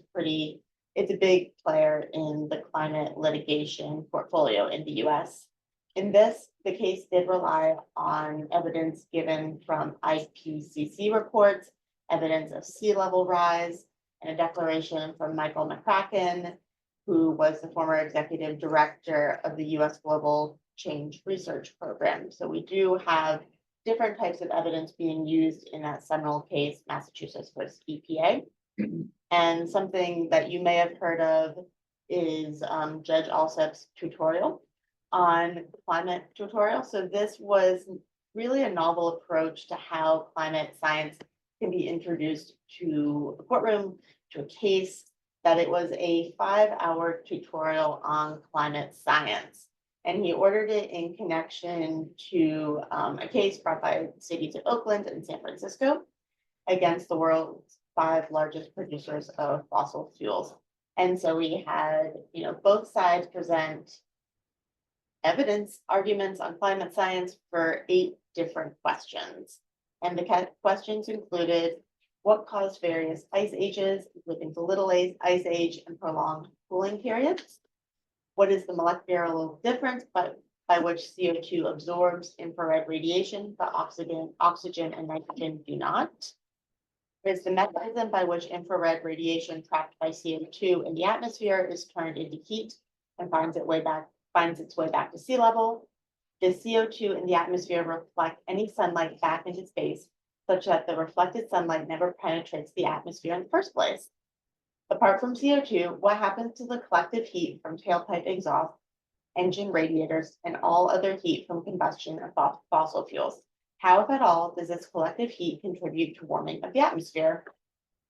a big player in the climate litigation portfolio in the US. In this, the case did rely on evidence given from IPCC reports, evidence of sea level rise, and a declaration from Michael McCracken, who was the former executive director of the US Global Change Research Program. So we do have different types of evidence being used in that seminal case, Massachusetts versus EPA. And something that you may have heard of is Judge Alsup's tutorial on climate tutorial. So this was really a novel approach to how climate science can be introduced to a courtroom, to a case, that it was a 5-hour tutorial on climate science. And he ordered it in connection to a case brought by the cities of Oakland and San Francisco against the world's 5 largest producers of fossil fuels. And so we had, both sides present evidence, arguments on climate science for 8 different questions. And the questions included what caused various ice ages, including the Little Ice Age and prolonged cooling periods? What is the molecular difference by which CO2 absorbs infrared radiation, but oxygen and nitrogen do not? What is the mechanism by which infrared radiation trapped by CO2 in the atmosphere is turned into heat and finds its way back to sea level? Does CO2 in the atmosphere reflect any sunlight back into space, such that the reflected sunlight never penetrates the atmosphere in the first place? Apart from CO2, what happens to the collective heat from tailpipe exhaust, engine radiators, and all other heat from combustion of fossil fuels? How, if at all, does this collective heat contribute to warming of the atmosphere?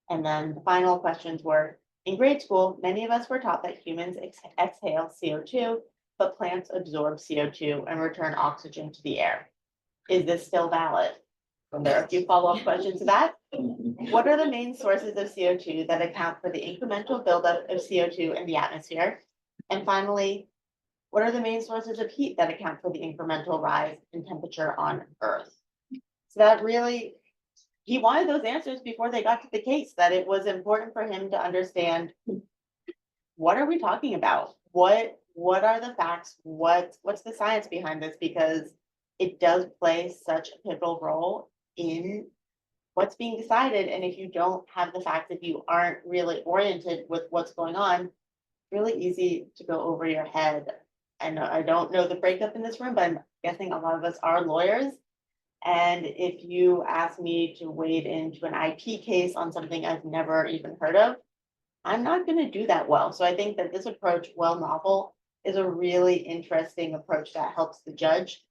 And then the final questions were, in grade school, many of us were taught that humans exhale CO2, but plants absorb CO2 and return oxygen to the air. Is this still valid? And there are a few follow-up questions to that. What are the main sources of CO2 that account for the incremental buildup of CO2 in the atmosphere? And finally, what are the main sources of heat that account for the incremental rise in temperature on Earth? So that really, he wanted those answers before they got to the case, that it was important for him to understand, what are we talking about? What are the facts? What's the science behind this? Because it does play such a pivotal role in what's being decided. And if you don't have the facts, if you aren't really oriented with what's going on, really easy to go over your head. And I don't know the breakup in this room, but I'm guessing a lot of us are lawyers. And if you ask me to wade into an IP case on something I've never even heard of, I'm not going to do that well. So I think that this approach, well novel, is a really interesting approach that helps the judge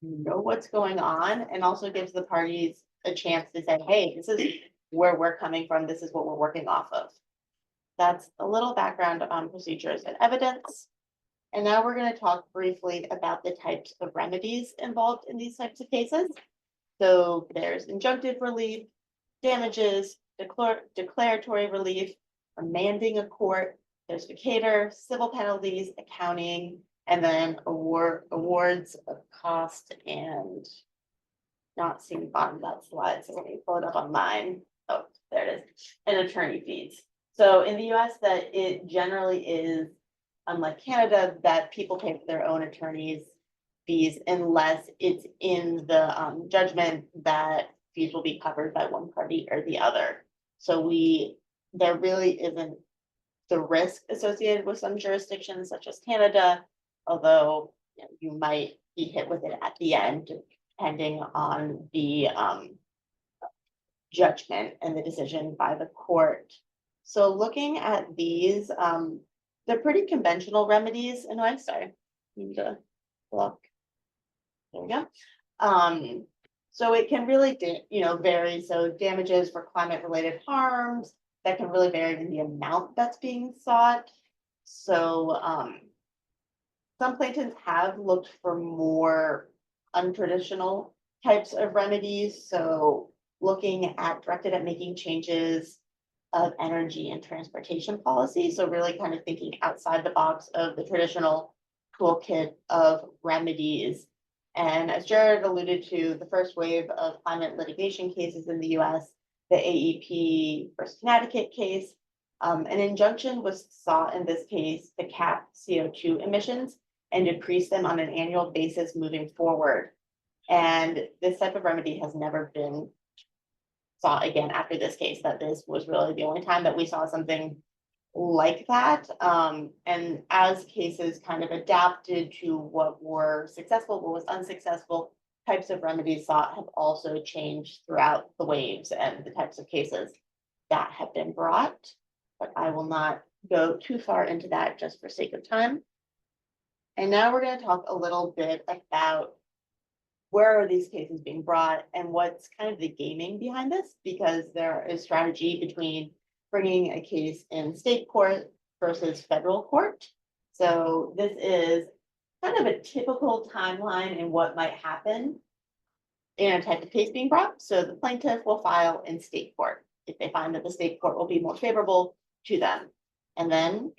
know what's going on and also gives the parties a chance to say, hey, this is where we're coming from. This is what we're working off of. That's a little background on procedures and evidence. And now we're going to talk briefly about the types of remedies involved in these types of cases. So there's injunctive relief, damages, declaratory relief, remanding a court, there's vacator, civil penalties, accounting, and then awards of cost and not seeing the bottom of that slide. So let me pull it up on mine. Oh, there it is. And attorney fees. So in the US, that it generally is unlike Canada, that people pay for their own attorneys' fees unless it's in the judgment that fees will be covered by one party or the other. So there really isn't the risk associated with some jurisdictions such as Canada, although you might be hit with it at the end, depending on the judgment and the decision by the court. So looking at these, they're pretty conventional remedies, and I'm sorry, need to look. There we go. So it can really, vary. So damages for climate-related harms, that can really vary in the amount that's being sought. So some plaintiffs have looked for more untraditional types of remedies. So looking at directed at making changes of energy and transportation policy. So really kind of thinking outside the box of the traditional toolkit of remedies. And as Jared alluded to, the first wave of climate litigation cases in the US, the AEP versus Connecticut case, an injunction was sought in this case to cap CO2 emissions and decrease them on an annual basis moving forward. And this type of remedy has never been sought again after this case, that this was really the only time that we saw something like that. And as cases kind of adapted to what were successful, what was unsuccessful, types of remedies sought have also changed throughout the waves and the types of cases that have been brought. But I will not go too far into that just for sake of time. And now we're going to talk a little bit about where are these cases being brought and what's kind of the gaming behind this, because there is strategy between bringing a case in state court versus federal court. So this is kind of a typical timeline in what might happen in a type of case being brought. So the plaintiff will file in state court if they find that the state court will be more favorable to them. And then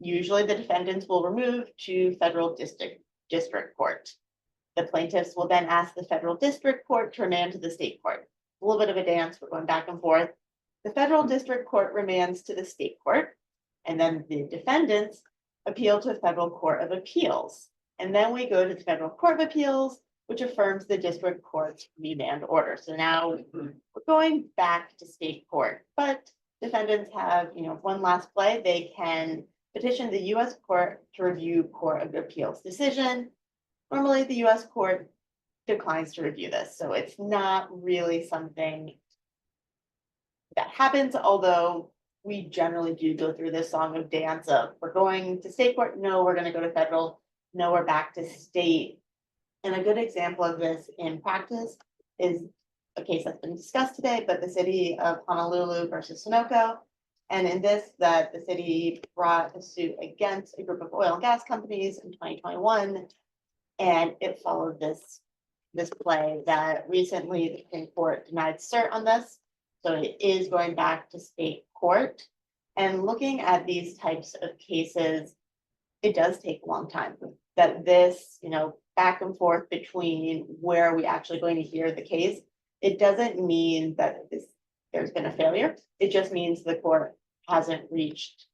usually the defendants will remove to federal district court. The plaintiffs will then ask the federal district court to remand to the state court. A little bit of a dance, we're going back and forth. The federal district court remands to the state court, and then the defendants appeal to the federal court of appeals. And then we go to the federal court of appeals, which affirms the district court's remand order. So now we're going back to state court, but defendants have, one last play. They can petition the US court to review court of appeals decision. Normally the US court declines to review this. So it's not really something that happens, although we generally do go through this song of dance of we're going to state court, no, we're going to go to federal, no, we're back to state. And a good example of this in practice is a case that's been discussed today, but the city of Honolulu versus Sindico. And in this, that the city brought a suit against a group of oil and gas companies in 2021. And it followed this play that recently the Supreme Court denied cert on this. So it is going back to state court. And looking at these types of cases, it does take a long time. That this, back and forth between where are we actually going to hear the case, it doesn't mean that there's been a failure. It just means the court hasn't reached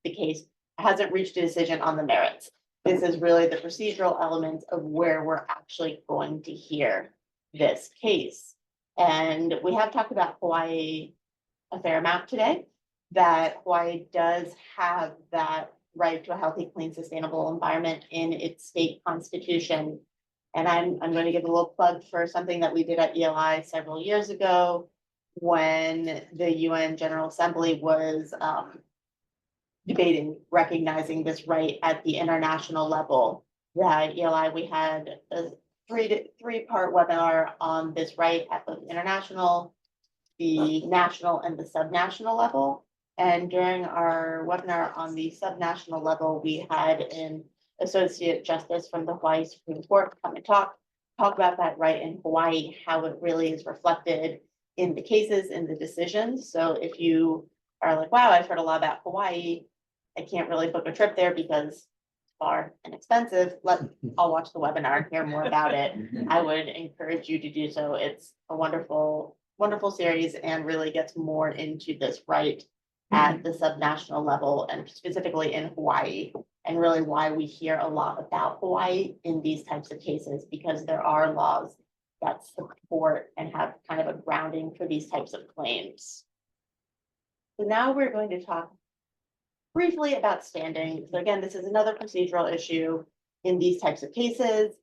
a decision on the merits. This is really the procedural elements of where we're actually going to hear this case. And we have talked about Hawaii a fair amount today, that Hawaii does have that right to a healthy, clean, sustainable environment in its state constitution. And I'm going to give a little plug for something that we did at ELI several years ago when the UN General Assembly was debating recognizing this right at the international level. At ELI, we had a three-part webinar on this right at both international, the national, and the subnational level. And during our webinar on the subnational level, we had an associate justice from the Hawaii Supreme Court come and talk about that right in Hawaii, how it really is reflected in the cases, in the decisions. So if you are like, wow, I've heard a lot about Hawaii, I can't really book a trip there because it's far and expensive. I'll watch the webinar and hear more about it. I would encourage you to do so. It's a wonderful, wonderful series and really gets more into this right at the subnational level and specifically in Hawaii and really why we hear a lot about Hawaii in these types of cases, because there are laws that support and have kind of a grounding for these types of claims. So now we're going to talk briefly about standing. So again, this is another procedural issue in these types of cases.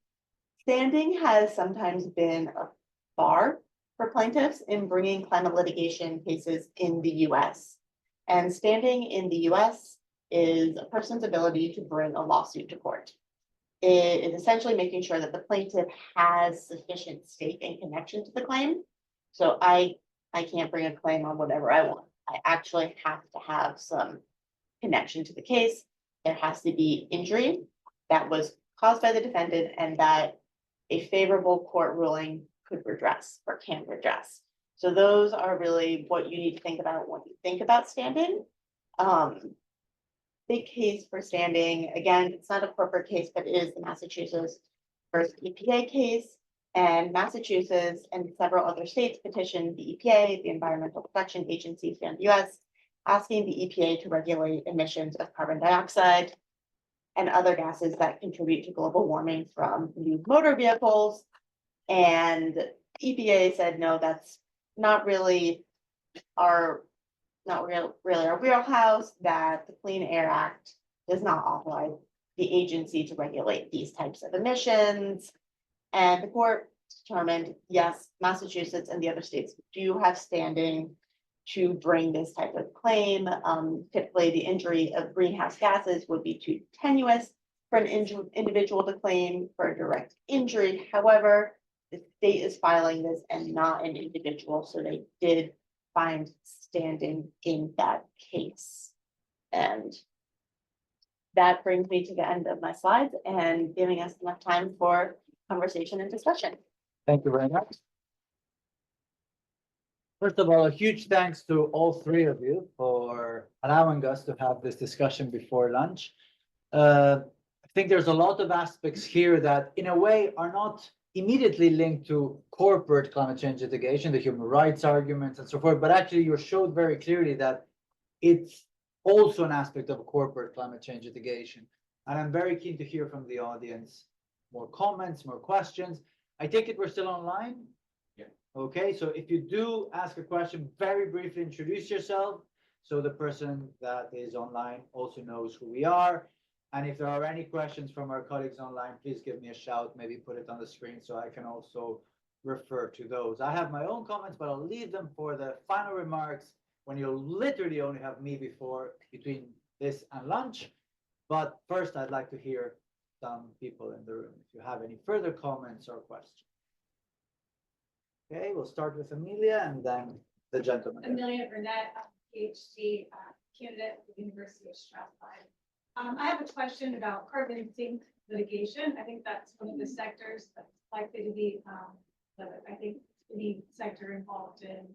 Standing has sometimes been a bar for plaintiffs in bringing climate litigation cases in the US. And standing in the US is a person's ability to bring a lawsuit to court. It is essentially making sure that the plaintiff has sufficient stake and connection to the claim. So I can't bring a claim on whatever I want. I actually have to have some connection to the case. There has to be injury that was caused by the defendant and that a favorable court ruling could redress or can redress. So those are really what you need to think about when you think about standing. Big case for standing, again, it's not a corporate case, but it is the Massachusetts first EPA case. And Massachusetts and several other states petitioned the EPA, the Environmental Protection Agency here in the US, asking the EPA to regulate emissions of carbon dioxide and other gases that contribute to global warming from new motor vehicles. And EPA said, no, that's not really our wheelhouse, that the Clean Air Act does not authorize the agency to regulate these types of emissions. And the court determined, yes, Massachusetts and the other states do have standing to bring this type of claim. Typically, the injury of greenhouse gases would be too tenuous for an individual to claim for a direct injury. However, the state is filing this and not an individual, so they did find standing in that case. And that brings me to the end of my slides and giving us enough time for conversation and discussion. Thank you very much. First of all, a huge thanks to all three of you for allowing us to have this discussion before lunch. I think there's a lot of aspects here that in a way are not immediately linked to corporate climate change litigation, the human rights arguments and so forth, but actually you showed very clearly that it's also an aspect of corporate climate change litigation. And I'm very keen to hear from the audience, more comments, more questions. I take it we're still online? Yeah. Okay, so if you do ask a question, very briefly introduce yourself so the person that is online also knows who we are. And if there are any questions from our colleagues online, please give me a shout, maybe put it on the screen so I can also refer to those. I have my own comments, but I'll leave them for the final remarks when you'll literally only have me between this and lunch. But first, I'd like to hear some people in the room if you have any further comments or questions. Okay, we'll start with Amelia and then the gentleman. Amelia Burnett, PhD candidate at the University of Strathclyde. I have a question about carbon sink litigation. I think that's one of the sectors that's likely to be, I think, the sector involved in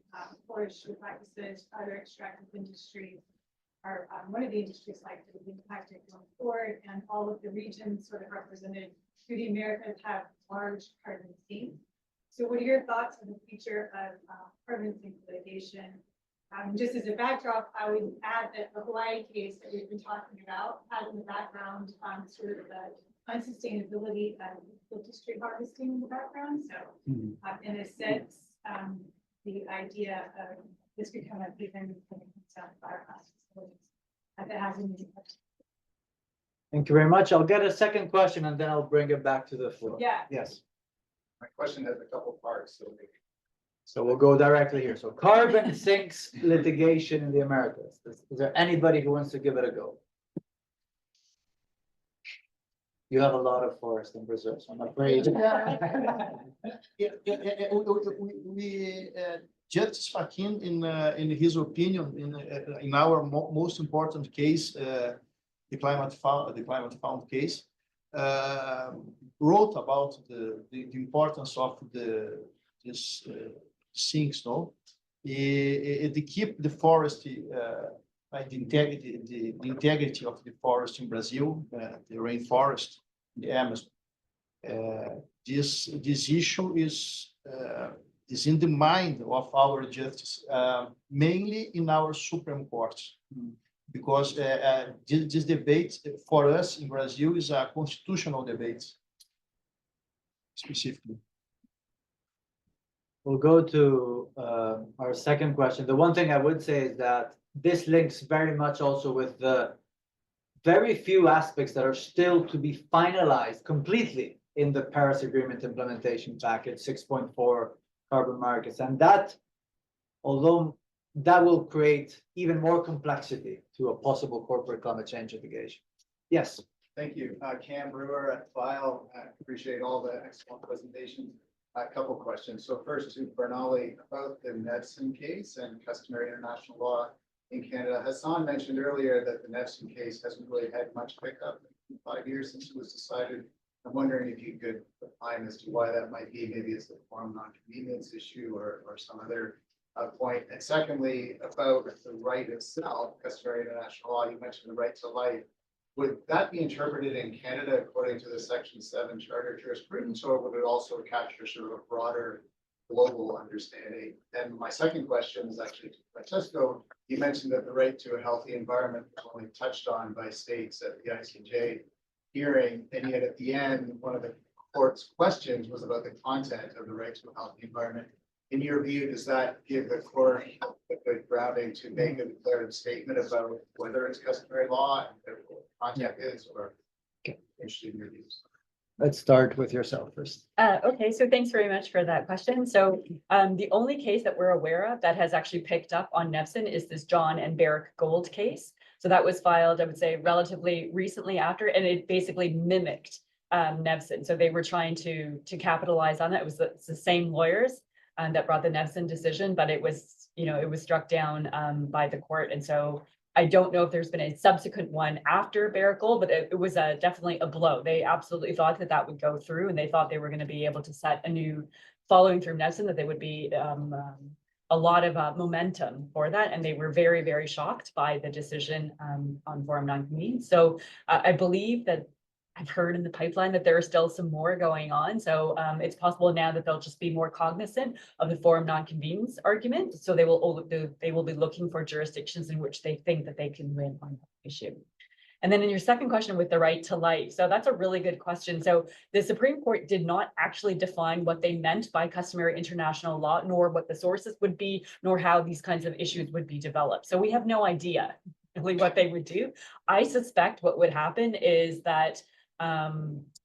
forestry practices, other extractive industries are one of the industries likely to be impacted going forward, and all of the regions sort of represented through the Americas have large carbon sinks. So what are your thoughts on the future of carbon sink litigation? Just as a backdrop, I would add that the Hawaii case that we've been talking about had in the background sort of the unsustainability of industry harvesting in the background. So in a sense, the idea of this could come up even from biomass facilities that has an impact. Thank you very much. I'll get a second question and then I'll bring it back to the floor. Yeah. Yes. My question has a couple parts, So we'll go directly here. So carbon sinks litigation in the Americas. Is there anybody who wants to give it a go? You have a lot of forest in Brazil, so I'm afraid. Justice Faquin, in his opinion, in our most important case, the climate fund case, wrote about the importance of this sinks, no? They keep the forest, the integrity of the forest in Brazil, the rainforest, the Amazon. This issue is in the mind of our justice, mainly in our Supreme Court, because this debate for us in Brazil is a constitutional debate, specifically. We'll go to our second question. The one thing I would say is that this links very much also with the very few aspects that are still to be finalized completely in the Paris Agreement implementation package 6.4 carbon markets. And that, although that will create even more complexity to a possible corporate climate change litigation. Yes. Thank you. Cam Brewer at File. I appreciate all the excellent presentations. A couple questions. So first to Barnali about the Nevson case and customary international law in Canada. Hassan mentioned earlier that the Nevson case hasn't really had much pickup in 5 years since it was decided. I'm wondering if you could define as to why that might be. Maybe it's the forum non-convenience issue or some other point. And secondly, about the right itself, customary international law, you mentioned the right to life. Would that be interpreted in Canada according to the Section 7 Charter jurisprudence, or would it also capture sort of a broader global understanding? And my second question is actually to Francesco. You mentioned that the right to a healthy environment was only touched on by states at the ICJ hearing, and yet at the end, one of the court's questions was about the content of the right to a healthy environment. In your view, does that give the court a good grounding to make a declarative statement about whether it's customary law and what the content is, or interested in your views? Let's start with yourself first. Okay, so thanks very much for that question. So the only case that we're aware of that has actually picked up on Nevson is this John and Barrick Gold case. So that was filed, I would say, relatively recently after, and it basically mimicked Nevson. So they were trying to capitalize on that. It was the same lawyers that brought the Nevson decision, but it was, it was struck down by the court. And so I don't know if there's been a subsequent one after Barrick Gold, but it was definitely a blow. They absolutely thought that that would go through, and they thought they were going to be able to set a new, following through Nevson, that they would be a lot of momentum for that. And they were very, very shocked by the decision on forum non-convenience. So I believe that I've heard in the pipeline that there are still some more going on. So it's possible now that they'll just be more cognizant of the forum non-convenience argument. So they will be looking for jurisdictions in which they think that they can win on that issue. And then in your second question with the right to life. So that's a really good question. So the Supreme Court did not actually define what they meant by customary international law, nor what the sources would be, nor how these kinds of issues would be developed. So we have no idea really what they would do. I suspect what would happen is that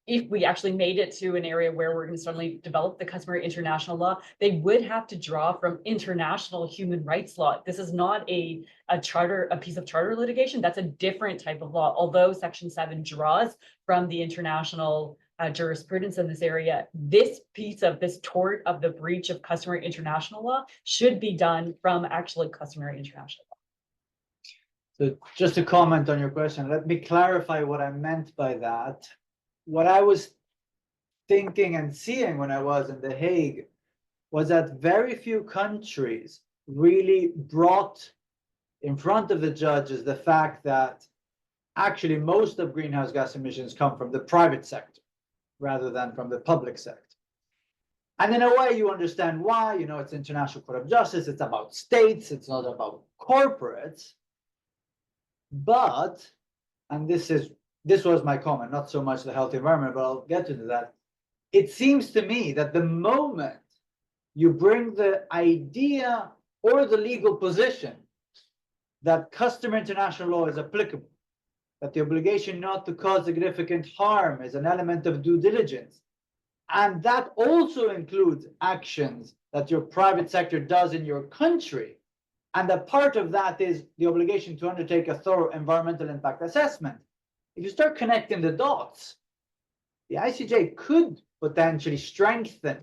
if we actually made it to an area where we're going to suddenly develop the customary international law, they would have to draw from international human rights law. This is not a piece of charter litigation. That's a different type of law. Although Section 7 draws from the international jurisprudence in this area, this piece of this tort of the breach of customary international law should be done from actually customary international law. So just to comment on your question, let me clarify what I meant by that. What I was thinking and seeing when I was in The Hague was that very few countries really brought in front of the judges the fact that actually most of greenhouse gas emissions come from the private sector rather than from the public sector. And in a way, you understand why. It's International Court of Justice. It's about states. It's not about corporates. But, and this was my comment, not so much the healthy environment, but I'll get to that. It seems to me that the moment you bring the idea or the legal position that customary international law is applicable, that the obligation not to cause significant harm is an element of due diligence, and that also includes actions that your private sector does in your country, and a part of that is the obligation to undertake a thorough environmental impact assessment. If you start connecting the dots, the ICJ could potentially strengthen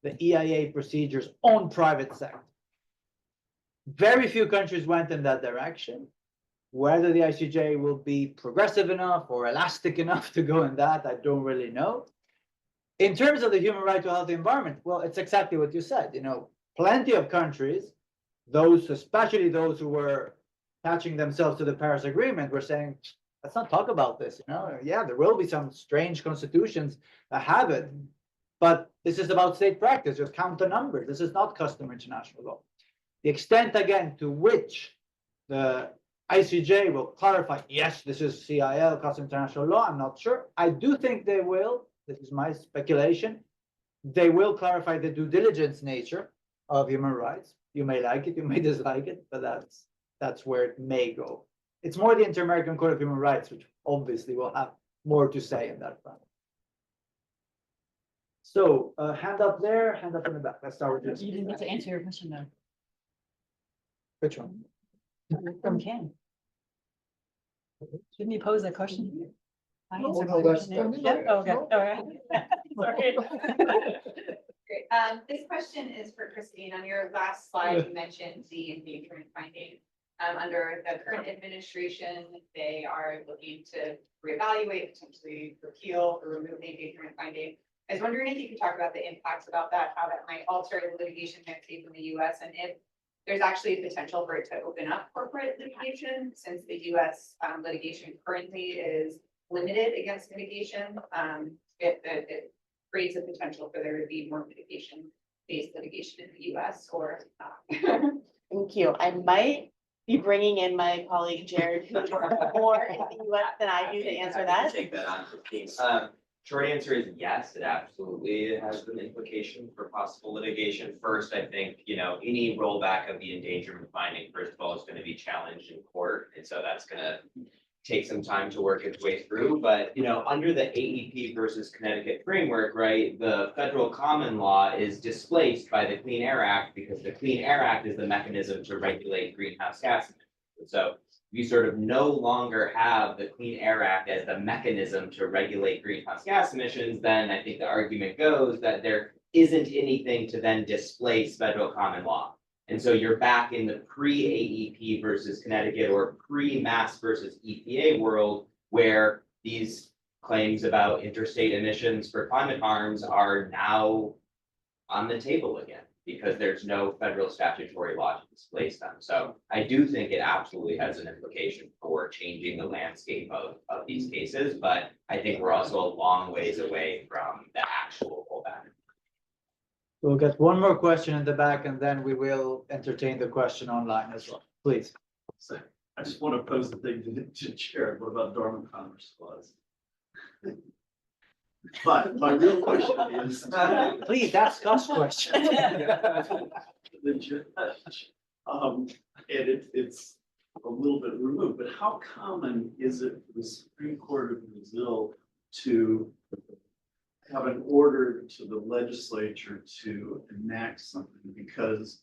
the EIA procedures on private sector. Very few countries went in that direction. Whether the ICJ will be progressive enough or elastic enough to go in that, I don't really know. In terms of the human right to a healthy environment, well, it's exactly what you said. Plenty of countries, especially those who were attaching themselves to the Paris Agreement, were saying, let's not talk about this. Yeah, there will be some strange constitutions that have it, but this is about state practice. Just count the numbers. This is not customary international law. The extent, again, to which the ICJ will clarify, yes, this is CIL, Custom International Law, I'm not sure. I do think they will, this is my speculation. They will clarify the due diligence nature of human rights. You may like it, you may dislike it, but that's where it may go. It's more the Inter-American Court of Human Rights, which obviously will have more to say in that front. So, hand up there, hand up in the back. Let's start with this. You didn't get to answer your question though. Which one? From Ken. Didn't you pose that question? I No, answered no, my that's- question. no, Yeah, okay, all right. Sorry. Great. This question is for Kristine. On your last slide, you mentioned the endangerment finding. Under the current administration, they are looking to reevaluate, potentially repeal or remove the endangerment finding. I was wondering if you could talk about the impacts about that, how that might alter the litigation landscape in the US, and if there's actually potential for it to open up corporate litigation, since the US litigation currently is limited against mitigation. It creates a potential for there to be more mitigation-based litigation in the US or not. Thank you. I might be bringing in my colleague Jared, who's more in the US than I do to answer that. Take that on, please. Short answer is yes, it absolutely has an implication for possible litigation. First, I think, any rollback of the endangerment finding, first of all, is going to be challenged in court. And so that's going to take some time to work its way through. But, under the AEP versus Connecticut framework, right, the federal common law is displaced by the Clean Air Act because the Clean Air Act is the mechanism to regulate greenhouse gas emissions. And so you sort of no longer have the Clean Air Act as the mechanism to regulate greenhouse gas emissions, then I think the argument goes that there isn't anything to then displace federal common law. And so you're back in the pre-AEP versus Connecticut or pre-Mass versus EPA world, where these claims about interstate emissions for climate harms are now on the table again, because there's no federal statutory law to displace them. So I do think it absolutely has an implication for changing the landscape of these cases, but I think we're also a long ways away from the actual pullback. We'll get one more question in the back and then we will entertain the question online as well, please. So I just want to pose the thing to Jared. What about dormant commerce clause? But my real question is. Please ask us questions. The judge, and it's a little bit removed, but how common is it for the Supreme Court of Brazil to have an order to the legislature to enact something? Because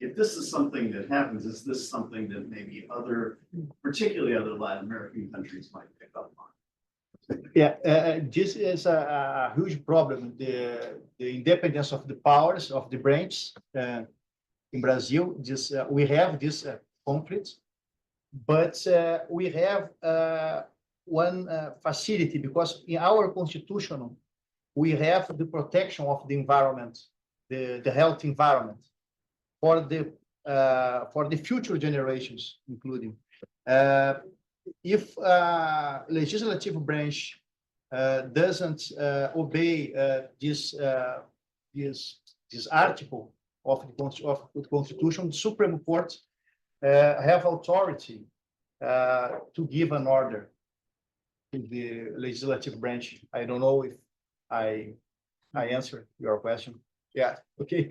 if this is something that happens, is this something that maybe particularly other Latin American countries might pick up on? Yeah, this is a huge problem. The independence of the powers of the branch in Brazil. We have this conflict, but we have one facility, because in our constitution we have the protection of the environment, the health environment for the future generations, including. If legislative branch doesn't obey this article of the Constitution, the Supreme Court have authority to give an order to the legislative branch. I don't know if I answered your question. Yeah, okay.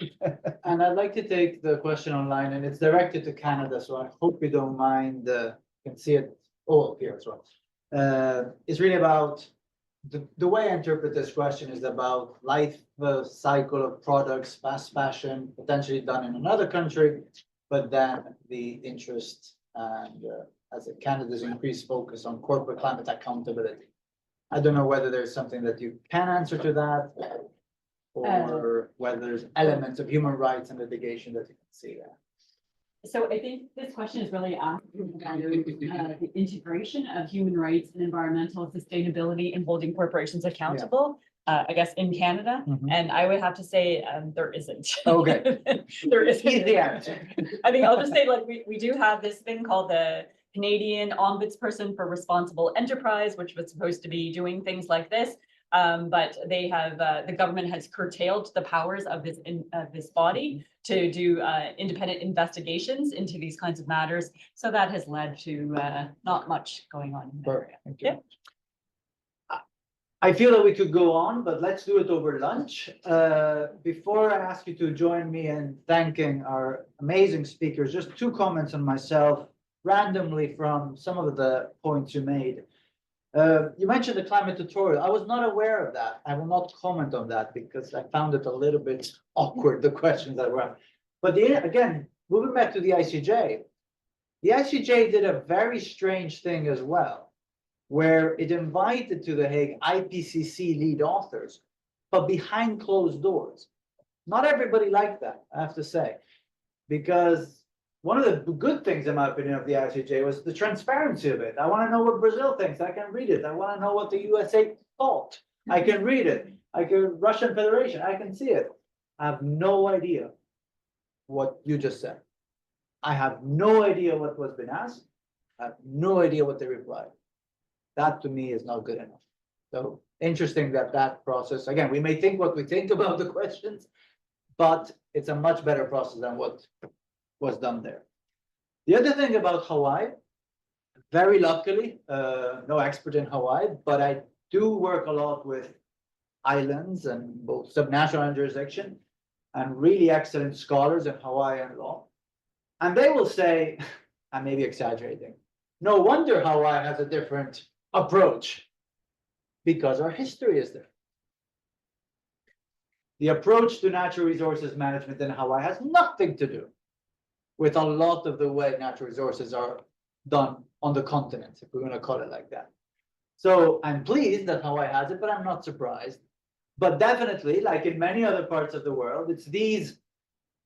And I'd like to take the question online, and it's directed to Canada, so I hope you don't mind. You can see it all here as well. It's really about the way I interpret this question is about life cycle of products, fast fashion, potentially done in another country, but then the interest and as Canada's increased focus on corporate climate accountability. I don't know whether there's something that you can answer to that, or whether there's elements of human rights and litigation that you can see there. So I think this question is really asking about the integration of human rights and environmental sustainability in holding corporations accountable, I guess, in Canada. Mhm. And I would have to say there isn't. Okay. There isn't. Easy answer. I think I'll just say, like, we do have this thing called the Canadian Ombudsperson for Responsible Enterprise, which was supposed to be doing things like this. But they have, the government has curtailed the powers of this body to do independent investigations into these kinds of matters. So that has led to not much going on in that area. Thank you. Yeah. I feel that we could go on, but let's do it over lunch. Before I ask you to join me in thanking our amazing speakers, just 2 comments on myself randomly from some of the points you made. You mentioned the climate tutorial. I was not aware of that. I will not comment on that because I found it a little bit awkward, the questions that were asked. But again, moving back to the ICJ did a very strange thing as well, where it invited to The Hague IPCC lead authors, but behind closed doors. Not everybody liked that, I have to say, because one of the good things, in my opinion, of the ICJ was the transparency of it. I want to know what Brazil thinks. I can read it. I want to know what the USA thought. I can read it. Russian Federation, I can see it. I have no idea what you just said. I have no idea what was been asked. I have no idea what they replied. That to me is not good enough. So interesting that process, again, we may think what we think about the questions, but it's a much better process than what was done there. The other thing about Hawaii, very luckily, no expert in Hawaii, but I do work a lot with islands and both subnational and jurisdiction, and really excellent scholars in Hawaiian law. And they will say, I may be exaggerating, no wonder Hawaii has a different approach, because our history is there. The approach to natural resources management in Hawaii has nothing to do with a lot of the way natural resources are done on the continent, if we're going to call it like that. So I'm pleased that Hawaii has it, but I'm not surprised. But definitely, like in many other parts of the world, it's these,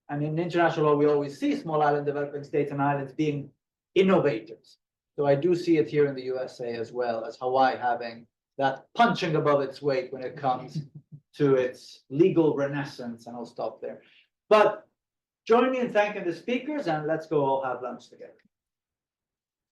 and in international law, we always see small island developing states and islands being innovators. So I do see it here in the USA as well, as Hawaii having that punching above its weight when it comes to its legal renaissance, and I'll stop there. But join me in thanking the speakers, and let's go all have lunch together.